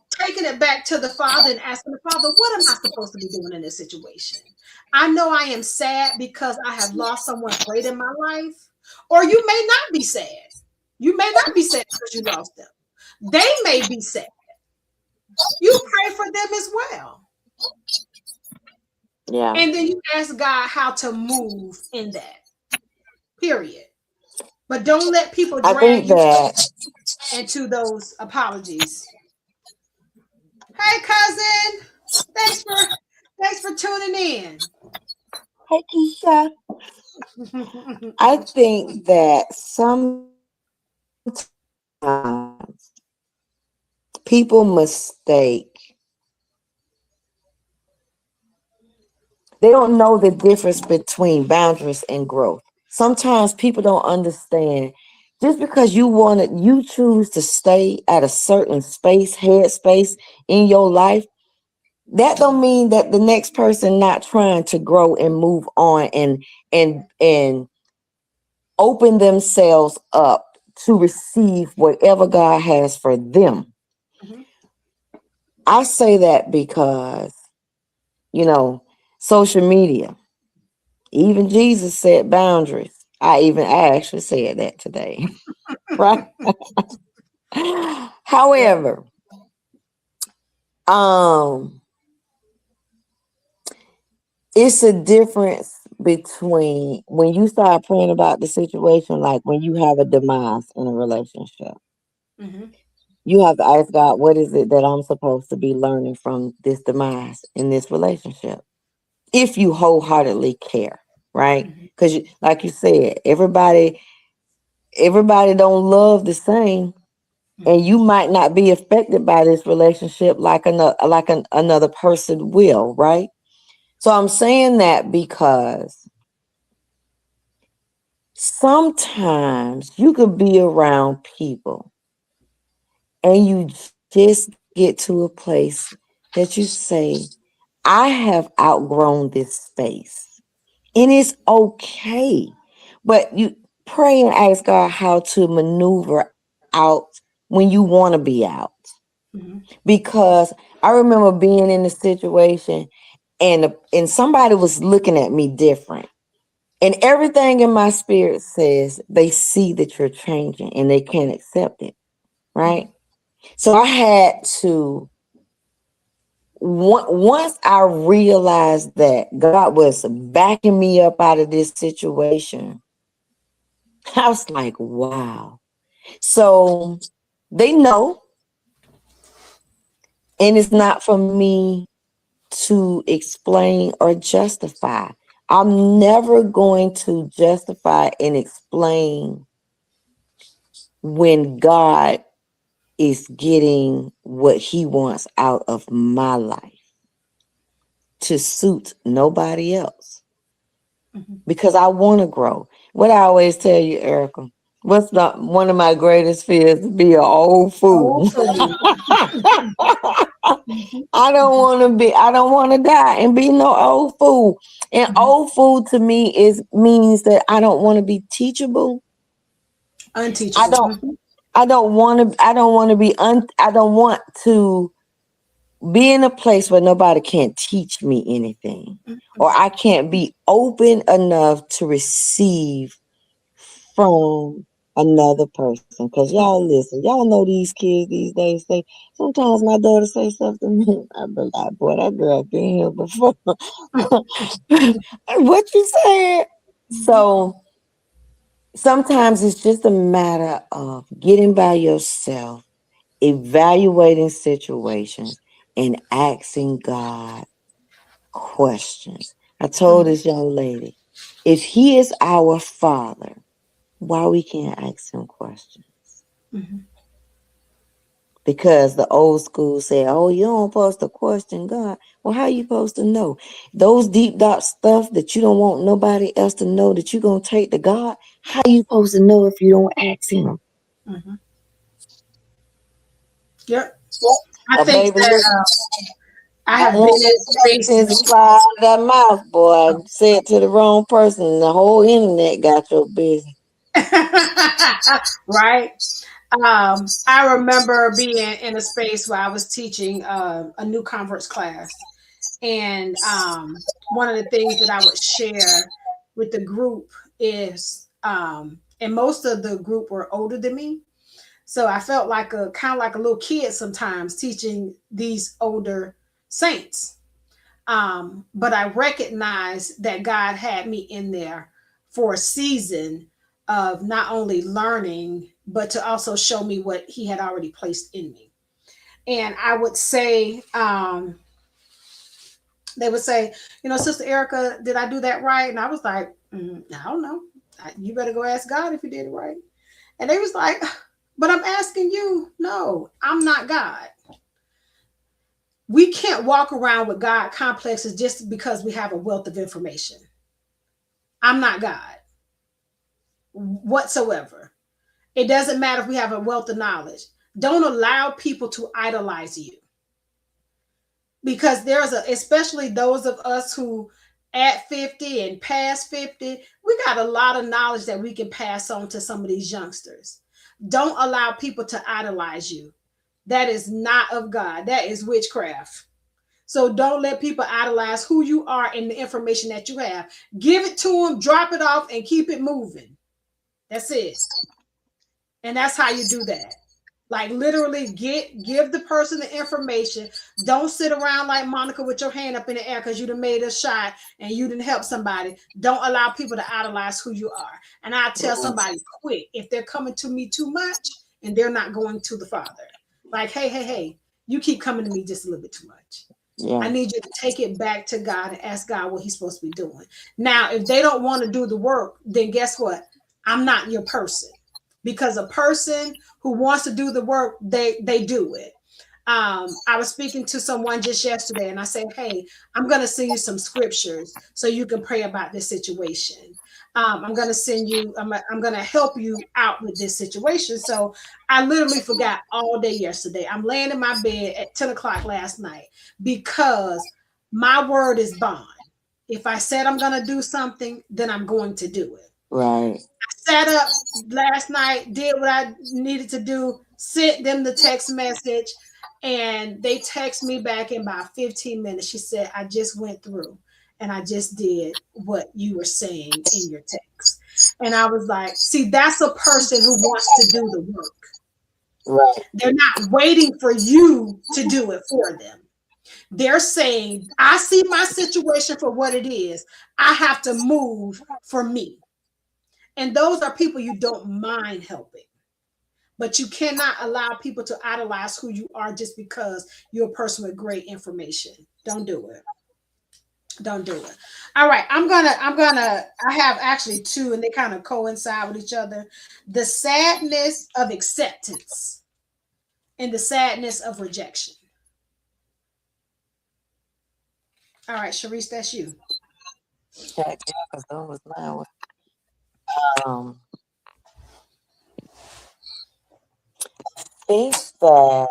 taking it back to the Father and asking the Father, what am I supposed to be doing in this situation? I know I am sad because I have lost someone great in my life. Or you may not be sad. You may not be sad because you lost them. They may be sad. You pray for them as well. Yeah. And then you ask God how to move in that, period. But don't let people I drag think you that into those apologies. Hey, cousin, thanks for tuning in. Hey Keisha. I think that sometimes people mistake, they don't know the difference between boundaries and growth. Sometimes people don't understand just because you choose to stay at a certain space, headspace in your life, that don't mean that the next person not trying to grow and move on and open themselves up to receive whatever God has for them. Mhm. I say that because, you know, social media, even Jesus said boundaries. I actually said that today, right? Yeah. However, um, it's a difference between when you start praying about the situation, like when you have a demise in a relationship. Mhm. You have to ask God, what is it that I'm supposed to be learning from this demise in this relationship? If you wholeheartedly care, right? Mhm. Because, like you said, everybody don't love the same, and Mhm. you might not be affected by this relationship another person will, right? So I'm saying that because sometimes you could be around people and you just get to a place that you say, I have outgrown this space. And it's okay. But you pray and ask God how to maneuver out when you want to be out. Mhm. Because I remember being in a situation and somebody was looking at me different. And everything in my spirit says they see that you're changing and they can't accept it. Right. Mhm. So I had to once I realized that God was backing me up out of this situation, I was like, wow. So they know, and it's not for me to explain or justify. I'm never going to justify and explain when God is getting what he wants out of my life to suit nobody else, because I want to grow. What I always tell you, Erica, what's not one of my greatest fears to be an old Oh, fool. fool. Mhm, I don't want to die and be no old fool. And mhm. old fool to me means that I don't want to be teachable. I Unteachable. don't I don't want to I don't want to be in a place where nobody can't teach me anything, or I can't be open enough to receive from another person. Because y'all listen, y'all know these kids these days say, sometimes my daughter say something to me, I be like, boy, that girl been here before. What you said? Mhm, So sometimes it's just a matter of getting by yourself, evaluating situations, and asking God questions. I told mhm, this young lady, if he is our father, why we can't ask him questions? mhm, Because the old school said, oh, you don't supposed to question God. Well, how you supposed to know? Those deep dark stuff that you don't want nobody else to know that you're going to take to God, how you supposed to know if you don't ask him? mhm. Yep. I A think baby that look, I I have been want in that sentence spaces. to fly out of that mouth, boy. I said to the wrong person, and the whole internet got your business. Right. I remember being in a space where I was teaching a new converts class, and one of the things that I would share with the group is, and most of the group were older than me, so I felt like a kind of like a little kid sometimes teaching these older saints. But I recognized that God had me in there for a season of not only learning, but to also show me what He had already placed in me. And I would say, they would say, Sister Erica, did I do that right? And I was like, I don't know. You better go ask God if you did it right. And they was like, but I'm asking you. No, I'm not God. We can't walk around with God complexes just because we have a wealth of information. I'm not God whatsoever. It doesn't matter if we have a wealth of knowledge. Don't allow people to idolize you, because especially those of us who at 50 and past 50, we got a lot of knowledge that we can pass on to some of these youngsters. Don't allow people to idolize you. That is not of God. That is witchcraft. So don't let people idolize who you are and the information that you have. Give it to them, drop it off, and keep it moving. That's it. And that's how you do that. Like literally give the person the information. Don't sit around like Monica with your hand up in the air because you done made a shot and you didn't help somebody. Don't allow people to idolize who you are. And I tell somebody quick, if they're coming to me too much and they're not going to the Father. Like, hey, you keep coming to me just a little bit too much. I Yeah, need you to take it back to God and ask God what He's supposed to be doing. Now, if they don't want to do the work, then guess what? I'm not your person, because a person who wants to do the work, they do it. I was speaking to someone just yesterday, and I said, "Hey, I'm going to send you some scriptures so you can pray about this situation. I'm going to send you. I'm going to help you out with this situation." So I literally forgot all day yesterday. I'm laying in my bed at 10 o'clock last night because my word is bond. If I said I'm going to do something, then I'm going to do it. right. Sat up last night, did what I needed to do, sent them the text message, and they text me back in about 15 minutes. She said, I just went through and I just did what you were saying in your text. And I was like, see, that's a person who wants to do the work. Right. They're not waiting for you to do it for them. They're saying, I see my situation for what it is. I have to move for me. And those are people you don't mind helping. But you cannot allow people to idolize who you are just because you're a person with great information. Don't do it. Don't do it. All right. I have actually two and they kind of coincide with each other. The sadness of acceptance and the sadness of rejection. All right, Sharice, that's you. Yeah, because that was mine. Um, think that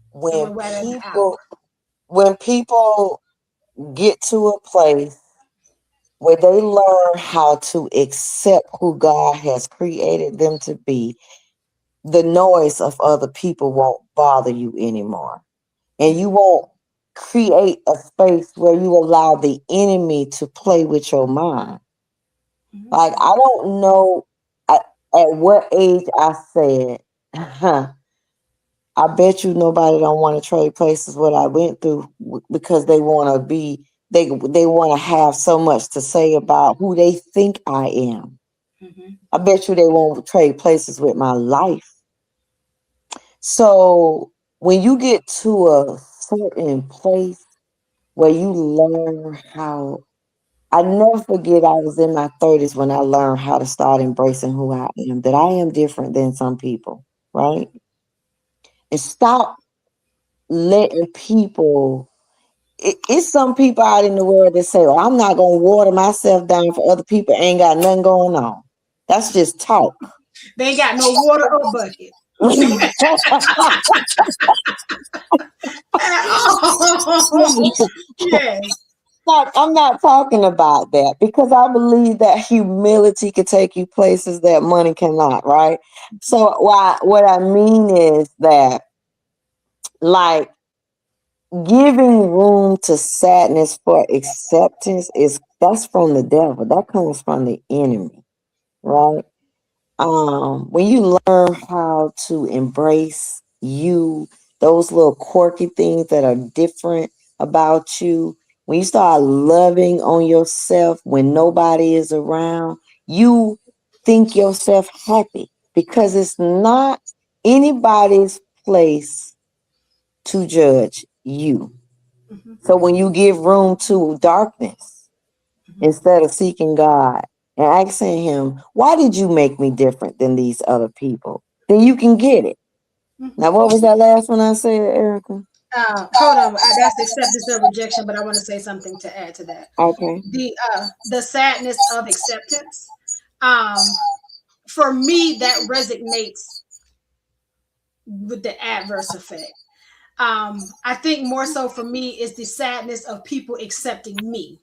And when we're right at the hour. people get to a place where they learn how to accept who God has created them to be, the noise of other people won't bother you anymore. And you Mhm, won't create a space where you allow the enemy to play with your mind. mhm, Like, I don't know at, at what age I said, I bet you nobody don't want to trade places what I went through because they want to be they want to have so much to say about who they think I am. mhm, I bet you they won't trade places with my life. So when you get to a certain place where you learn how, I never forget I was in my 30s when I learned how to start embracing who I am, that I am different than some people, right? And stop letting people, it's some people out in the world that say, well, I'm not going to water myself down for other people, ain't got nothing going on. That's just talk. They ain't got no water or bucket at all. Yes. I'm not talking about that because I believe that humility can take you places that money cannot, right? So what I mean is that, like, giving room to sadness for acceptance is that's from the devil. That comes from the enemy, right? When you learn how to embrace you, those little quirky things that are different about you, when you start loving on yourself when nobody is around, you think yourself happy because it's not anybody's place to judge you. Mhm, So when you give room to darkness, mhm, instead of seeking God and asking Him, why did you make me different than these other people? Then you can get it. mhm. Now, what was that last one I said, Erica? Hold on. That's acceptance of rejection, but I want to say something to add to that. Okay. The sadness of acceptance. Um, for me, that resonates with the adverse effect. I think more so for me is the sadness of people accepting me.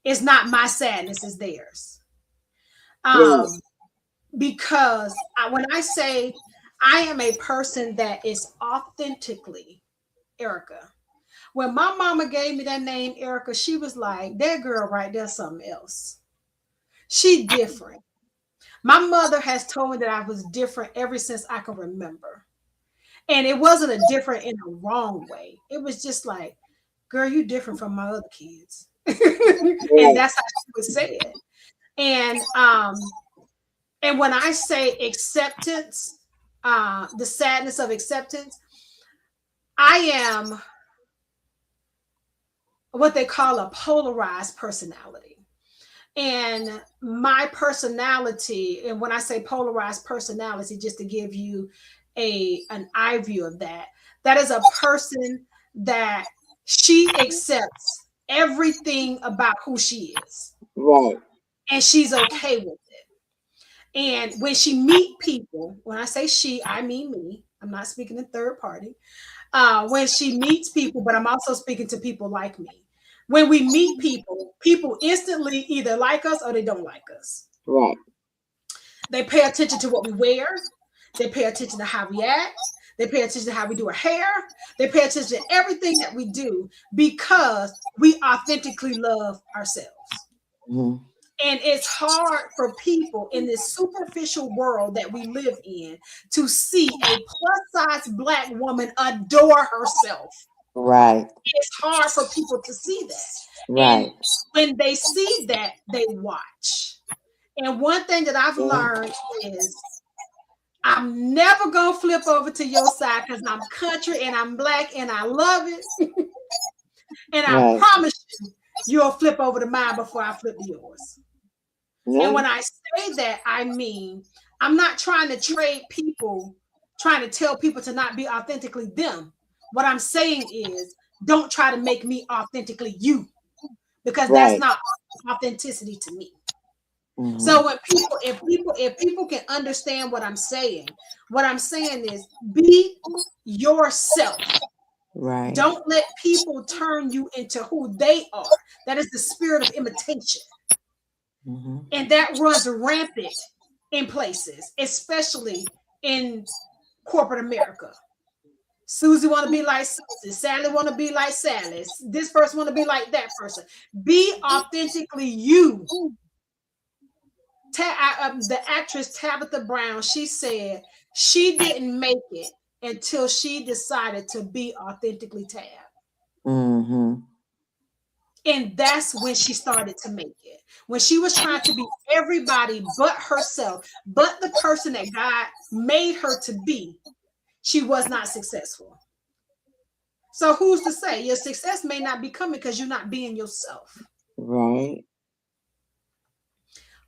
It's not my sadness, it's theirs. Right. Um, because when I say I am a person that is authentically Erica, when my mama gave me that name Erica, she was like, that girl right there, something else. She different. My mother has told me that I was different ever since I can remember. And it wasn't a different in a wrong way. It was just like, girl, you different from my other kids. And Right. that's how she would say it. And and when I say acceptance, the sadness of acceptance, I am what they call a polarized personality. And my personality, and when I say polarized personality, just to give you an eye view of that, that is a person that she accepts everything about who she is, Right. and she's okay with it. And when she meet people, when I say she, I mean me. I'm not speaking in third party. When she meets people, but I'm also speaking to people like me. When we meet people, people instantly either like us or they don't like us. Right. They pay attention to what we wear. They pay attention to how we act. They pay attention to how we do our hair. They pay attention to everything that we do because we authentically love ourselves. Mhm. And it's hard for people in this superficial world that we live in to see a plus size Black woman adore herself. Right. It's hard for people to see that. And Right. when they see that, they watch. And one thing that I've Yeah. learned is I'm never going to flip over to your side because I'm country and I'm Black and I love it. And I Right. promise you, you'll flip over to mine before I flip to yours. And Yeah. when I say that, I mean, I'm not trying to trade people, trying to tell people to not be authentically them. What I'm saying is, don't try to make me authentically you, because that's Right. not authenticity to me. Mm-hmm. So when if people can understand what I'm saying is be yourself. Right. Don't let people turn you into who they are. That is the spirit of imitation. Mm-hmm. And that runs rampant in places, especially in corporate America. Susie want to be like Susie. Sally want to be like Sally. This person want to be like that person. Be authentically you. The actress Tabitha Brown, she said she didn't make it until she decided to be authentically Tab. Mm-hmm. And that's when she started to make it. When she was trying to be everybody but herself, but the person that God made her to be, she was not successful. So who's to say your success may not be coming because you're not being yourself? Right.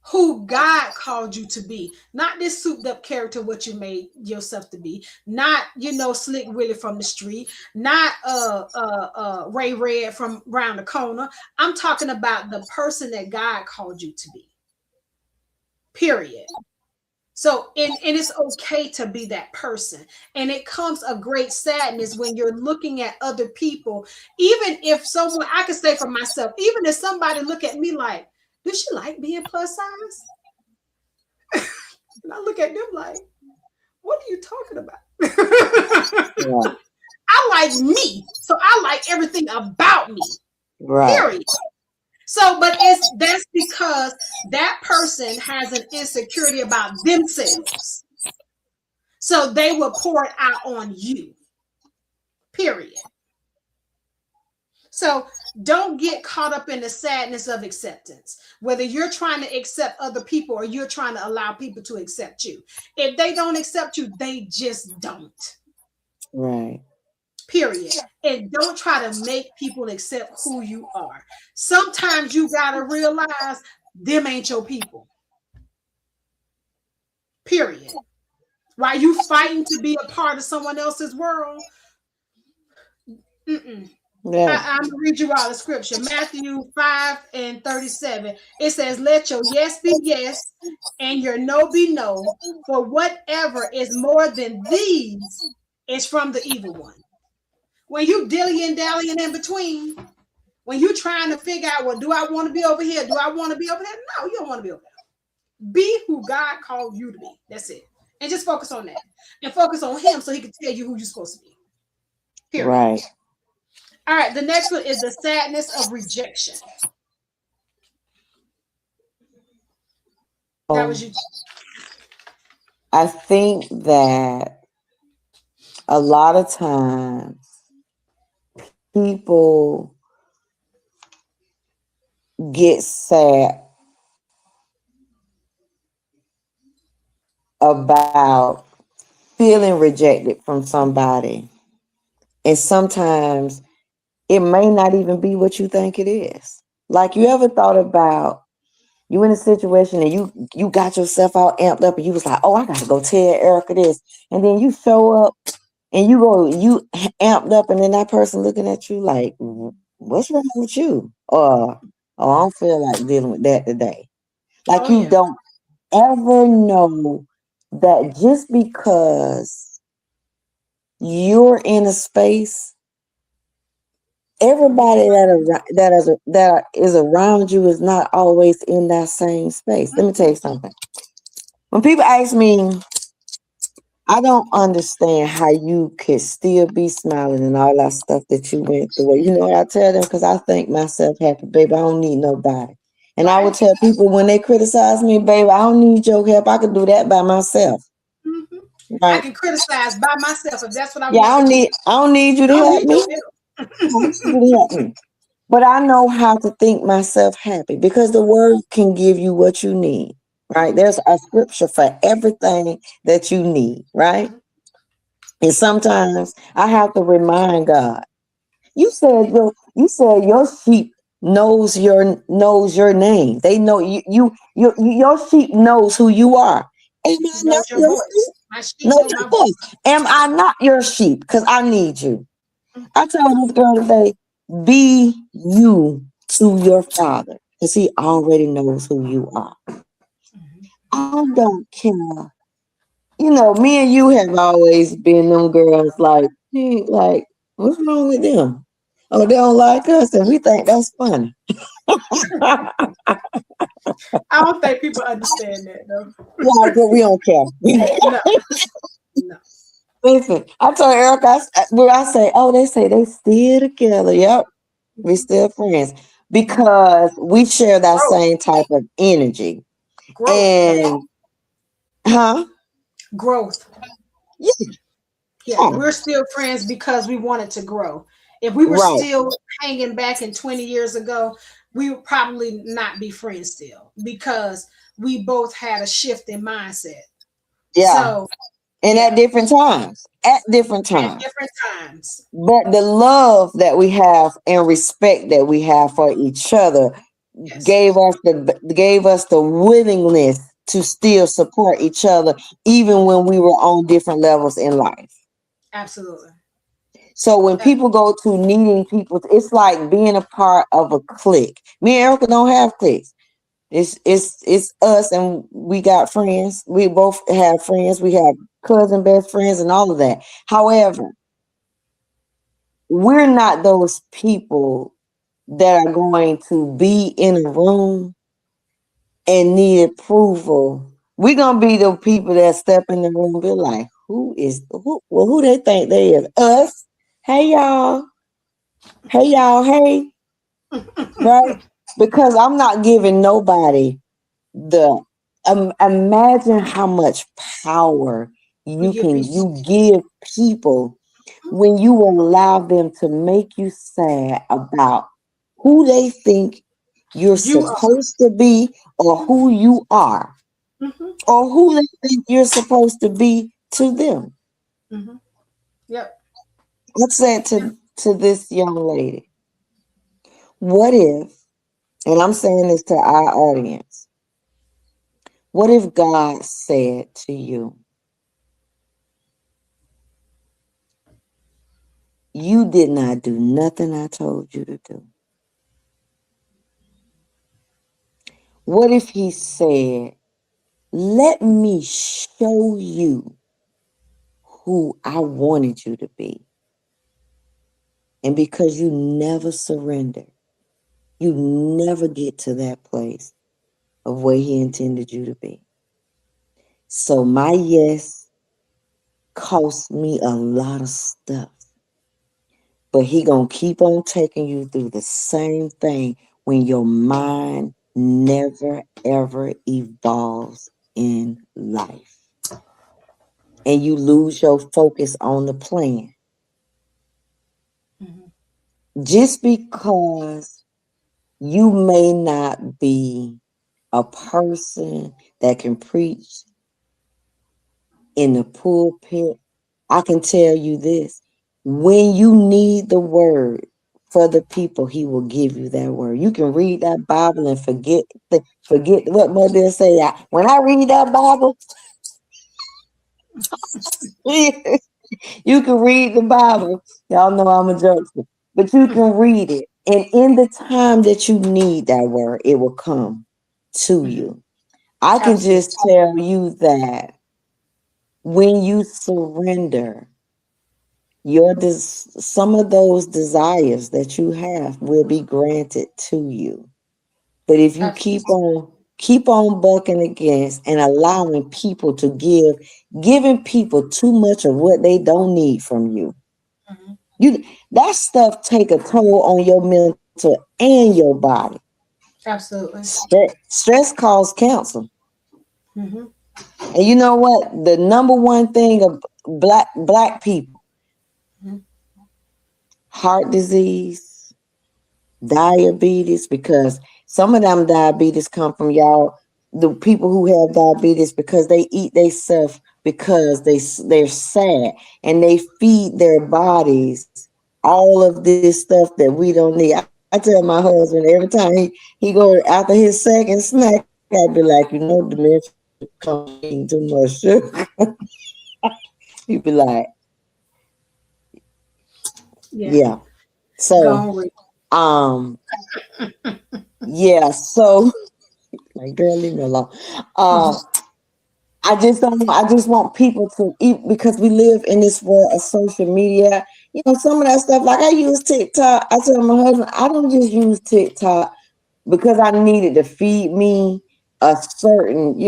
Who God called you to be, not this souped up character what you made yourself to be, not Slick Willie from the street, not Ray Red from round the corner. I'm talking about the person that God called you to be. Period. So and it's okay to be that person. And it comes a great sadness when you're looking at other people, even if someone, I can say for myself, even if somebody look at me like, does she like being plus size? And I look at them like, what are you talking about? Yeah. I like me. So I like everything about me. Right. Period. But that's because that person has an insecurity about themselves. So they will pour it out on you. Period. So don't get caught up in the sadness of acceptance, whether you're trying to accept other people or you're trying to allow people to accept you. If they don't accept you, they just don't. Right. Period. And don't try to make people accept who you are. Sometimes you got to realize them ain't your people. Period. While you fighting to be a part of someone else's world, Yeah. I'm going to read you all the scripture. Matthew 5:37. It says, let your yes be yes and your no be no, for whatever is more than these is from the evil one. When you dilly dallying in between, when you're trying to figure out, well, do I want to be over here? Do I want to be over there? No, you don't want to be over there. Be who God called you to be. That's it. And just focus on that. And focus on him so he can tell you who you're supposed to be. Period. Right. All right. The next one is the sadness of rejection. That was you. I think that a lot of times people get sad about feeling rejected from somebody. And sometimes it may not even be what you think it is. Like, you ever thought about you in a situation and you got yourself all amped up and you was like, oh, I gotta go tell Erika this. And then you show up and you amped up, and then that person looking at you like, what's wrong with you? Or, oh, I don't feel like dealing with that today. Like, Oh, you yeah. don't ever know that just because you're in a space, everybody that is around you is not always in that same space. Let me tell you something. When people ask me, I don't understand how you could still be smiling and all that stuff that you went through. You know what I tell them? Because I think myself happy, baby. I don't need nobody. And I would Right. tell people when they criticize me, baby, I don't need your help. I can do that by myself. Hmm. I Right. can criticize by myself if that's what I Yeah, want to do. I don't need you to I don't help need your me. I don't help. need you to help me. But I know how to think myself happy because the word can give you what you need. Right. Mhm, There's a scripture for everything that you need. Right. mhm. And sometimes I have to remind God. You said your sheep knows your name. They know your sheep knows who you are. Am I not Knows your your sheep? voice. My sheep Know know your my voice. voice. Am I not your sheep? Because I need you. Mhm, I told this girl today, be you to your father. Because he already knows who you are. mhm. I don't care. Me and you have always been them girls like, hey, like, what's wrong with them? Oh, they don't like us, and we think that's funny. I don't think people understand that though. Yeah, but we don't care. No, no. Listen, I told Erica, where I say, oh, they say they still together. Yep, we Mhm, still friends mhm. because we share that Growth, same type of energy. growth, though. And, huh? Growth. Yeah, Yeah, yeah, we're still friends because we wanted to grow. If we were right. still hanging back in 20 years ago, we would probably not be friends still because we both had a shift in mindset. Yeah. So, And at yeah, different times, at different at times. different times. But the love that we have and respect that we have for each other Yes, gave us the willingness to still support each other even when we were on different levels in life. absolutely. So when people go to needing people, it's like being a part of a clique. Me and Erica don't have cliques. It's us and we got friends. We both have friends. We have cousin best friends and all of that. However, we're not those people that are going to be in a room and need approval. We're gonna be the people that step in the room and be like, who they think they is? Us. Hey y'all. Hey y'all, hey, right? Because I'm not giving nobody the imagine how much power We you give can people you give people when you allow them to make you sad about who they think you're you are. supposed to be or who you are Hmm. or who they think you're supposed to be to them. Hmm. Yep. I said to this young lady, what if, and I'm saying this to our audience, what if God said to you, you did not do nothing I told you to do? What if he said, let me show you who I wanted you to be? And because you never surrender, you never get to that place of where he intended you to be. So my yes cost me a lot of stuff. But he gonna keep on taking you through the same thing when your mind never ever evolves in life. And you lose your focus on the plan. Hmm. Just because you may not be a person that can preach in the pulpit, I can tell you this. When you need the word for the people, he will give you that word. You can read that Bible and forget what mother say. When I read that Bible, you can read the Bible. Y'all know I'm a jokester. But you can read it. And in the time that you need that word, it will come to Hmm. you. I can Absolutely. just tell you that when you surrender, some of those desires that you have will be granted to you. But if you keep Absolutely. on bucking against and allowing people to giving people too much of what they don't need from you, Hmm. you that stuff take a toll on your mental and your body. Absolutely. Stress causes cancer. Mm-hmm. And you know what? The number one thing of black people, Mm-hmm. heart disease, diabetes, because some of them diabetes come from y'all, the people who have diabetes, because they eat they stuff because they're sad, and they feed their bodies all of this stuff that we don't need. I tell my husband every time he go after his second snack, I'd be like, the dementia comes from eating too much sugar. He'd be like, Yeah. yeah. So Gone with. um yeah, so like, girl, leave me alone. Um, I just don't. I just want people to eat, because we live in this world of social media. Some of that stuff. Like, I use TikTok. I tell my husband, I don't just use TikTok because I needed to feed me a certain,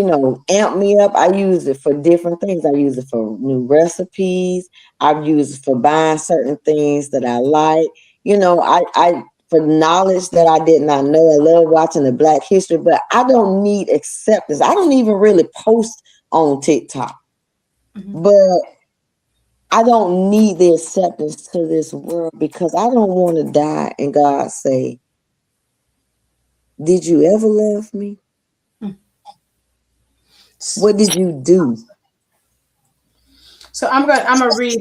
amp me up. I use it for different things. I use it for new recipes. I've used it for buying certain things that I like. I for knowledge that I did not know. I love watching the Black History, but I don't need acceptance. I don't even really post on TikTok, Mm-hmm. but I don't need the acceptance to this world, because I don't want to die and God say, "Did you ever love me? What did you do?" So I'm gonna read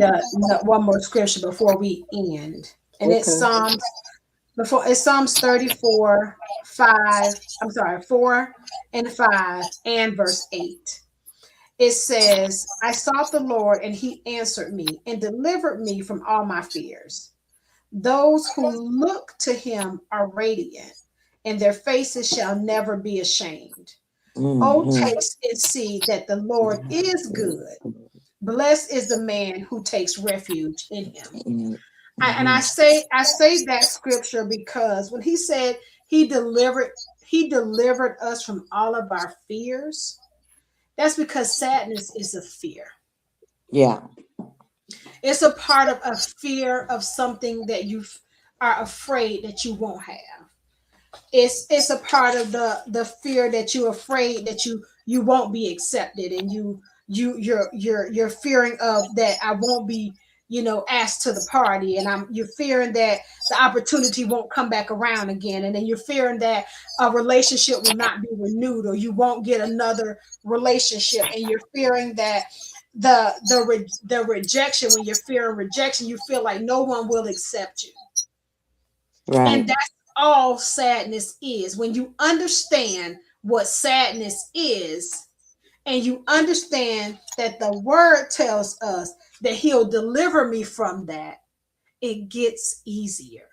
one more scripture before we end, and it's Okay. Psalms 34 5. I'm sorry, 4 and 5 and verse 8. It says, "I sought the Lord, and He answered me and delivered me from all my fears. Those who look to Him are radiant, and their faces shall never be ashamed. Oh, Mm-hmm. taste and see that the Lord is good. Blessed is the man who takes refuge in Him." And Mm-hmm. I say that scripture because when He said He delivered us from all of our fears, that's because sadness is a fear. Yeah. It's a part of a fear of something that you are afraid that you won't have. It's a part of the fear that you're afraid that you won't be accepted, and you're fearing of that I won't be, asked to the party, and you're fearing that the opportunity won't come back around again, and then you're fearing that a relationship will not be renewed, or you won't get another relationship, and you're fearing that the rejection. When you're fearing rejection, you feel like no one will accept you. Right. And that's all sadness is. When you understand what sadness is, and you understand that the word tells us that He'll deliver me from that, it gets easier.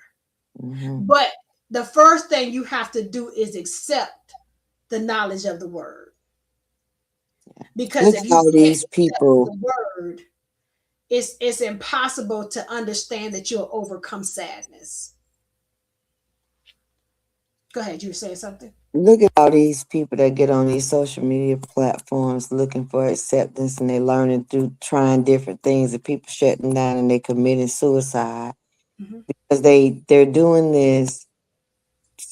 Mm-hmm. But the first thing you have to do is accept the knowledge of the word. Because Look if at you all can't these accept people. the word, it's impossible to understand that you'll overcome sadness. Go ahead, you were saying something. Look at all these people that get on these social media platforms looking for acceptance, and they learning through trying different things, and people shutting down and they committing suicide Mm-hmm. because they're doing this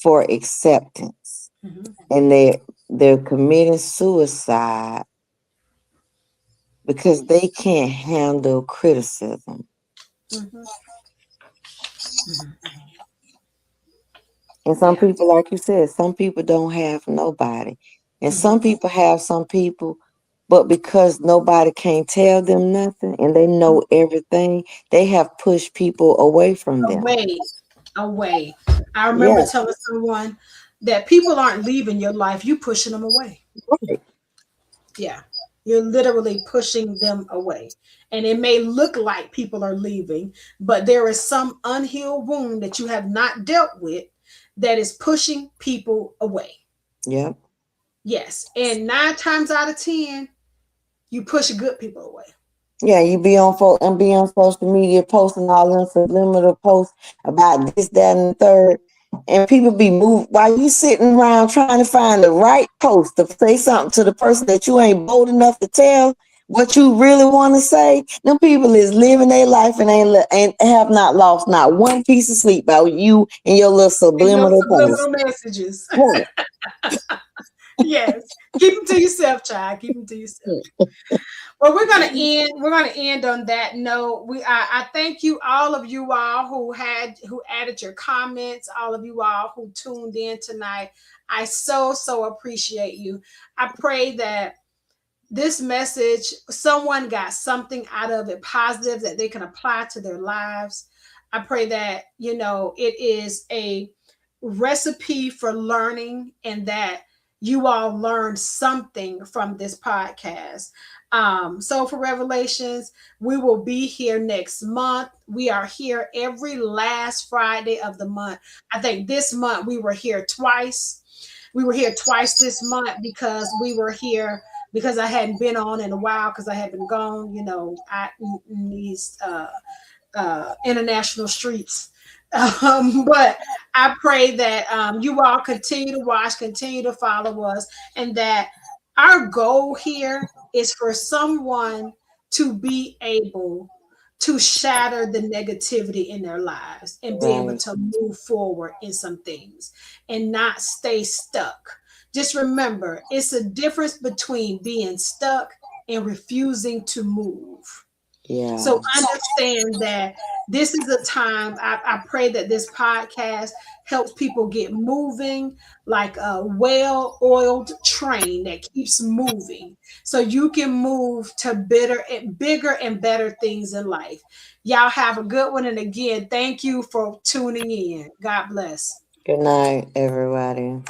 for acceptance, Mm-hmm. and they're committing suicide because they can't handle criticism. Mm-hmm. Mm-hmm. And some Yeah. people, like you said, some people don't have nobody. And Mm-hmm. some people have some people, but because nobody can tell them nothing and they know everything, they have pushed people away from them. Away, away. I remember Yes, telling someone that people aren't leaving your life, you pushing them away. right. Yeah. You're literally pushing them away. And it may look like people are leaving, but there is some unhealed wound that you have not dealt with that is pushing people away. Yep. Yes. And 9 times out of 10, you push good people away. Yeah, you be on social media posting all them subliminal posts about this, that, and the third. And people be moved while you sitting around trying to find the right post to say something to the person that you ain't bold enough to tell. what you really want to say, them people is living their life and ain't have not lost not one piece of sleep about you and your little And your subliminal points. subliminal messages. Point. Yes. Keep them to yourself, child. Keep them to yourself. Well, we're gonna end. We're gonna end on that note. I thank you, all of you all who added your comments, all of you all who tuned in tonight. I so appreciate you. I pray that this message, someone got something out of it positive that they can apply to their lives. I pray that, it is a recipe for learning and that you all learned something from this podcast. So for Revelations, we will be here next month. We are here every last Friday of the month. I think this month we were here twice. We were here twice this month because we were here because I hadn't been on in a while because I had been gone, out in these international streets. But I pray that you all continue to watch, continue to follow us, and that our goal here is for someone to be able to shatter the negativity in their lives and be able Right. to move forward in some things and not stay stuck. Just remember, it's a difference between being stuck and refusing to move. Yeah. So understand that this is a time. I pray that this podcast helps people get moving like a well-oiled train that keeps moving, so you can move to bigger and better things in life. Y'all have a good one, and again, thank you for tuning in. God bless. Good night, everybody.